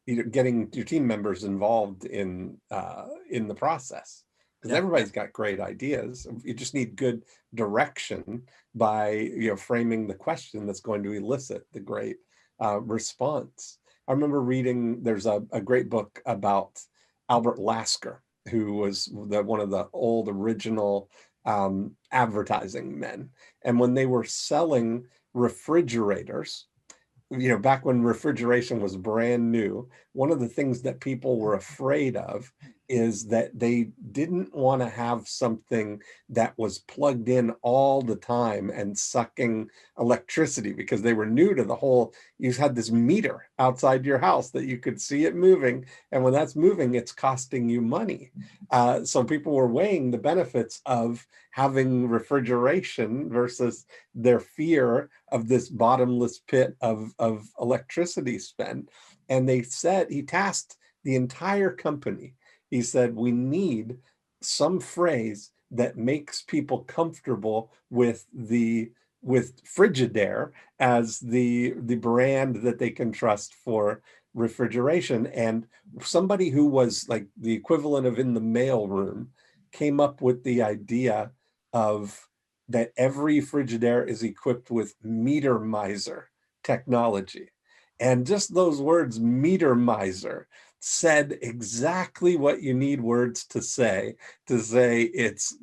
getting your team members involved in the process, because everybody's got great ideas. You just need good direction by framing the question that's going to elicit the great response. I remember reading, there's a great book about Albert Lasker, who was one of the old original advertising men. And when they were selling refrigerators, back when refrigeration was brand new, one of the things that people were afraid of is that they didn't want to have something that was plugged in all the time and sucking electricity, because they were new to the whole, you had this meter outside your house that you could see it moving. And when that's moving, it's costing you money. So people were weighing the benefits of having refrigeration versus their fear of this bottomless pit of electricity spend. And he tasked the entire company. He said, we need some phrase that makes people comfortable with Frigidaire as the brand that they can trust for refrigeration. And somebody who was like the equivalent of in the mailroom came up with the idea of that every Frigidaire is equipped with meter miser technology. And just those words, meter miser, said exactly what you need words to say it's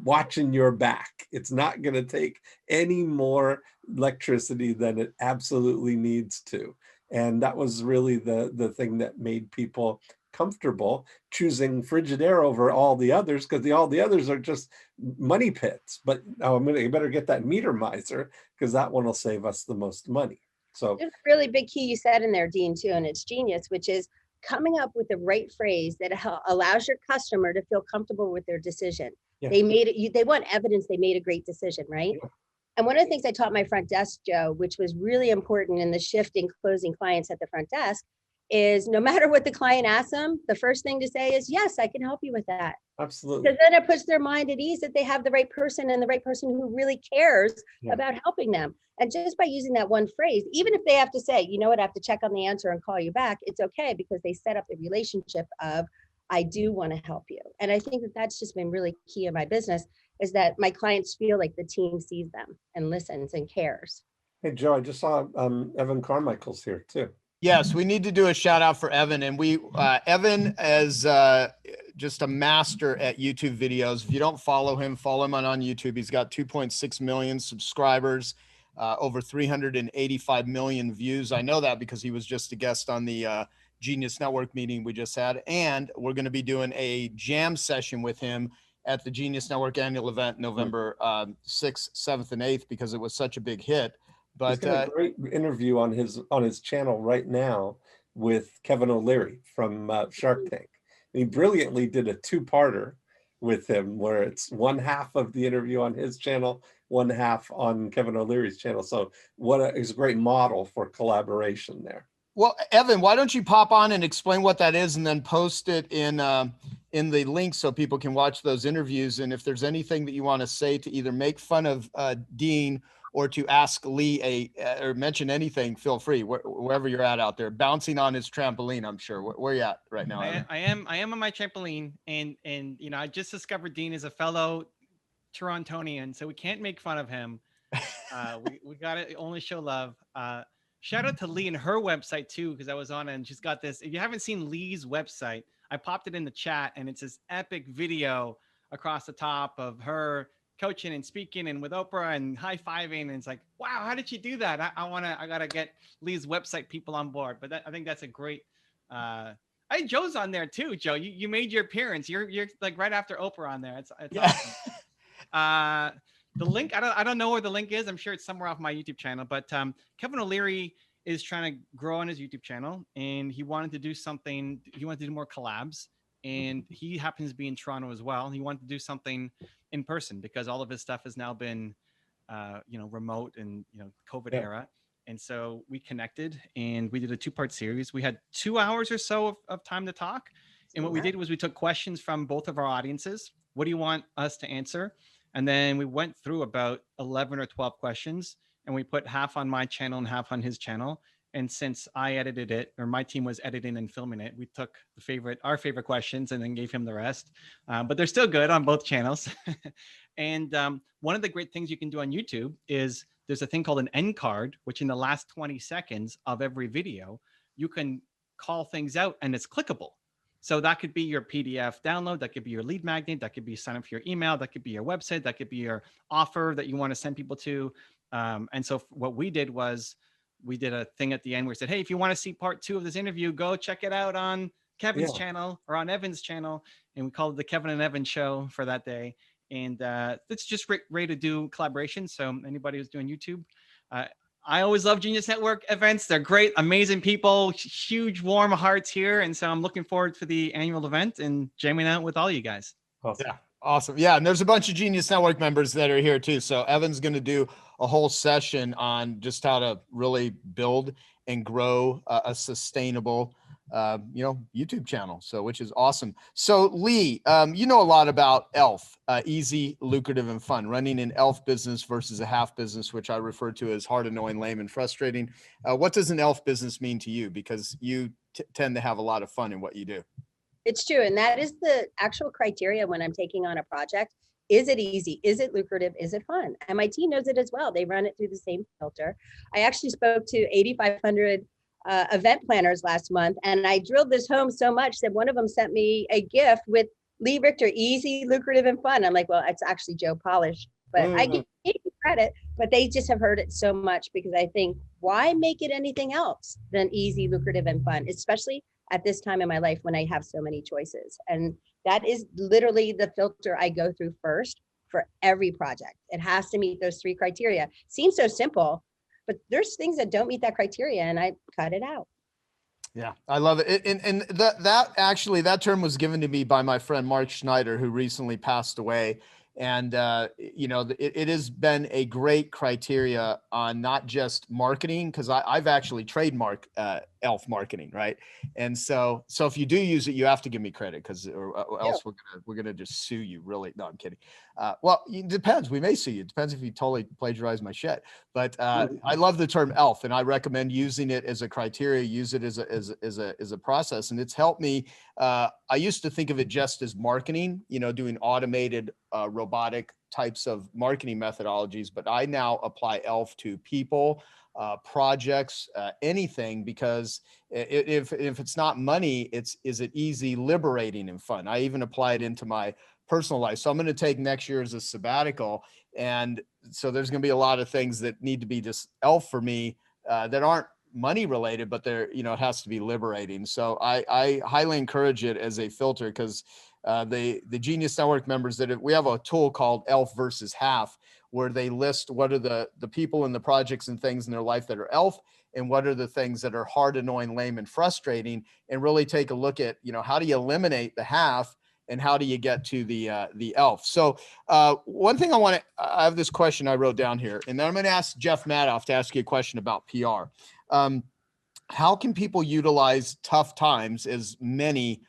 watching your back. It's not going to take any more electricity than it absolutely needs to. And that was really the thing that made people comfortable choosing Frigidaire over all the others, because all the others are just money pits. But you better get that meter miser, because that one will save us the most money. So there's a really big key you said in there, Dean, too, and it's genius, which is coming up with the right phrase that allows your customer to feel comfortable with their decision. Yeah. They want evidence they made a great decision, right? Yeah. And one of the things I taught my front desk, Joe, which was really important in the shift in closing clients at the front desk, is no matter what the client asks them, the first thing to say is, yes, I can help you with that. Absolutely. Because then it puts their mind at ease that they have the right person, and the right person who really cares about helping them. And just by using that one phrase, even if they have to say, you know what, I have to check on the answer and call you back, it's okay, because they set up the relationship of, I do want to help you. And I think that that's just been really key in my business, is that my clients feel like the team sees them and listens and cares. Hey, Joe, I just saw Evan Carmichael's here too. Yes, we need to do a shout out for Evan. And Evan is just a master at YouTube videos. If you don't follow him on YouTube. He's got 2.6 million subscribers, over 385 million views. I know that because he was just a guest on the Genius Network meeting we just had. And we're going to be doing a jam session with him at the Genius Network annual event, November 6th, 7th, and 8th, because it was such a big hit. But he's got a great interview on his channel right now with Kevin O'Leary from Shark Tank. And he brilliantly did a two-parter with him, where it's one half of the interview on his channel, one half on Kevin O'Leary's channel. So is a great model for collaboration there. Well, Evan, why don't you pop on and explain what that is, and then post it in the link so people can watch those interviews. And if there's anything that you want to say to either make fun of Dean or to ask Lee or mention anything, feel free, wherever you're at out there, bouncing on his trampoline. I'm sure. Where are you at right now? I am on my trampoline, and you know, I just discovered Dean is a fellow Torontonian, so we can't make fun of him. We got to only show love. Shout out to Lee and her website too, because I was on it and she's got this. If you haven't seen Lee's website, I popped it in the chat, and it's this epic video across the top of her coaching and speaking and with Oprah and high-fiving. And it's like, wow, how did she do that? I got to get Lee's website people on board. But I think that's a great, Joe's on there too. Joe, you made your appearance. You're like right after Oprah on there. It's Yeah. awesome. The link, I don't know where the link is. I'm sure it's somewhere off my YouTube channel, but Kevin O'Leary is trying to grow on his YouTube channel, and he wanted to do something. He wanted to do more collabs, and he happens to be in Toronto as well. He wanted to do something in person because all of his stuff has now been, remote and, COVID era. And so we connected and we did a 2-part series. We had 2 hours or so of time to talk. And what we did was we took questions from both of our audiences. What do you want us to answer? And then we went through about 11 or 12 questions, and we put half on my channel and half on his channel. And since I edited it, or my team was editing and filming it, we took our favorite questions and then gave him the rest. But they're still good on both channels. And one of the great things you can do on YouTube is there's a thing called an end card, which in the last 20 seconds of every video, you can call things out and it's clickable. So that could be your PDF download, that could be your lead magnet, that could be sign up for your email, that could be your website, that could be your offer that you want to send people to. And so what we did was we did a thing at the end where we said, hey, if you want to see part 2 of this interview, go check it out on Kevin's channel or on Evan's channel. And we called it the Kevin and Evan show for that day. And it's just ready to do collaboration. So anybody who's doing YouTube, I always love Genius Network events. They're great, amazing people, huge, warm hearts here. And so I'm looking forward to the annual event and jamming out with all you guys. Awesome. Yeah, awesome. Yeah, and there's a bunch of Genius Network members that are here too. So Evan's going to do a whole session on just how to really build and grow a sustainable YouTube channel. So, which is awesome. So Lee, you know a lot about ELF, easy, lucrative, and fun, running an ELF business versus a half business, which I refer to as hard, annoying, lame, and frustrating. What does an ELF business mean to you? Because you tend to have a lot of fun in what you do. It's true. And that is the actual criteria when I'm taking on a project. Is it easy? Is it lucrative? Is it fun? And my team knows it as well. They run it through the same filter. I actually spoke to 8,500 event planners last month, and I drilled this home so much that one of them sent me a gift with Lee Richter, easy, lucrative, and fun. I'm like, well, it's actually Joe Polish, but I give you credit, but they just have heard it so much because I think, why make it anything else than easy, lucrative, and fun, especially at this time in my life when I have so many choices. And that is literally the filter I go through first for every project. It has to meet those 3 criteria. Seems so simple, but there's things that don't meet that criteria and I cut it out. Yeah, I love it. And that term was given to me by my friend Mark Schneider, who recently passed away. And, it has been a great criteria on not just marketing, because I've actually trademarked ELF marketing, right? And so if you do use it, you have to give me credit, because or else we're gonna just sue you. Really? No, I'm kidding. Well, it depends. We may sue you. It depends if you totally plagiarize my shit. But I love the term ELF, and I recommend using it as a criteria. Use it as a process, and it's helped me. I used to think of it just as marketing, doing automated robotic types of marketing methodologies, but I now apply ELF to people, projects, anything, because if it's not money, is it easy, liberating, and fun? I even apply it into my personal life. So I'm going to take next year as a sabbatical. And so there's going to be a lot of things that need to be just ELF for me that aren't money related, but they're, it has to be liberating. So I highly encourage it as a filter, because the Genius Network members we have a tool called ELF versus half, where they list what are the people and the projects and things in their life that are ELF, and what are the things that are hard, annoying, lame, and frustrating, and really take a look at, how do you eliminate the half and how do you get to the ELF? So one thing I have this question I wrote down here, and then I'm going to ask Jeff Madoff to ask you a question about PR. How can people utilize tough times, as many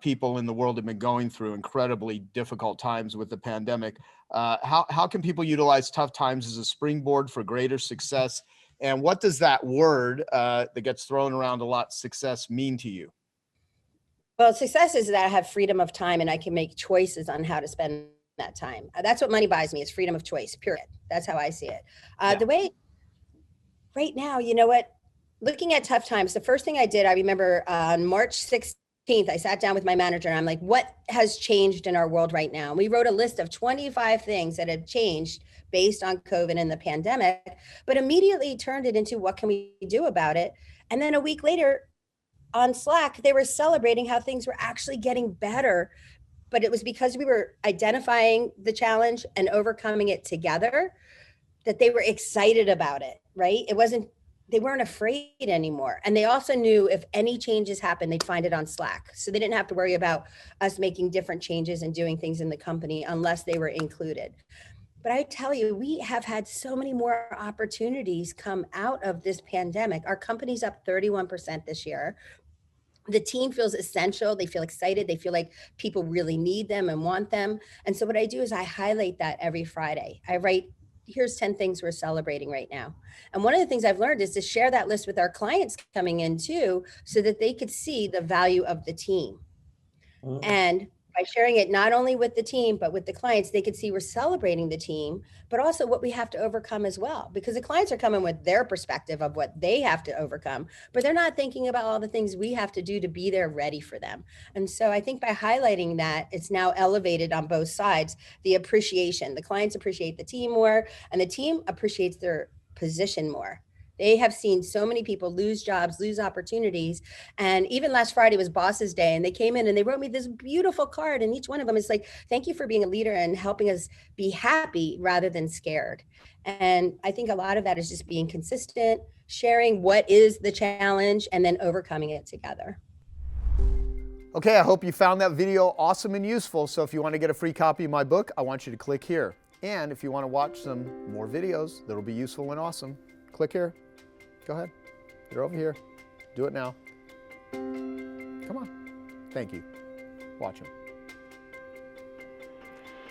people in the world have been going through incredibly difficult times with the pandemic? How can people utilize tough times as a springboard for greater success? And what does that word that gets thrown around a lot, success, mean to you? Well, success is that I have freedom of time and I can make choices on how to spend that time. That's what money buys me, is freedom of choice, period. That's how I see it. The way right now, you know what? Looking at tough times, the first thing I did, I remember on March 16th, I sat down with my manager and I'm like, what has changed in our world right now? And we wrote a list of 25 things that have changed based on COVID and the pandemic, but immediately turned it into what can we do about it? And then a week later on Slack, they were celebrating how things were actually getting better, but it was because we were identifying the challenge and overcoming it together that they were excited about it, right? They weren't afraid anymore. And they also knew if any changes happened, they'd find it on Slack. So they didn't have to worry about us making different changes and doing things in the company unless they were included. But I tell you, we have had so many more opportunities come out of this pandemic. Our company's up 31% this year. The team feels essential. They feel excited. They feel like people really need them and want them. And so what I do is I highlight that every Friday. I write, here's 10 things we're celebrating right now. And one of the things I've learned is to share that list with our clients coming in too, so that they could see the value of the team. And by sharing it not only with the team, but with the clients, they could see we're celebrating the team, but also what we have to overcome as well. Because the clients are coming with their perspective of what they have to overcome, but they're not thinking about all the things we have to do to be there ready for them. And so I think by highlighting that, it's now elevated on both sides, the appreciation. The clients appreciate the team more, and the team appreciates their position more. They have seen so many people lose jobs, lose opportunities. And even last Friday was Boss's Day, and they came in and they wrote me this beautiful card. And each one of them is like, thank you for being a leader and helping us be happy rather than scared. And I think a lot of that is just being consistent, sharing what is the challenge, and then overcoming it together. Okay, I hope you found that video awesome and useful. So if you want to get a free copy of my book, I want you to click here. And if you want to watch some more videos that'll be useful and awesome, click here. Go ahead. You're over here. Do it now. Come on. Thank you. Watch them.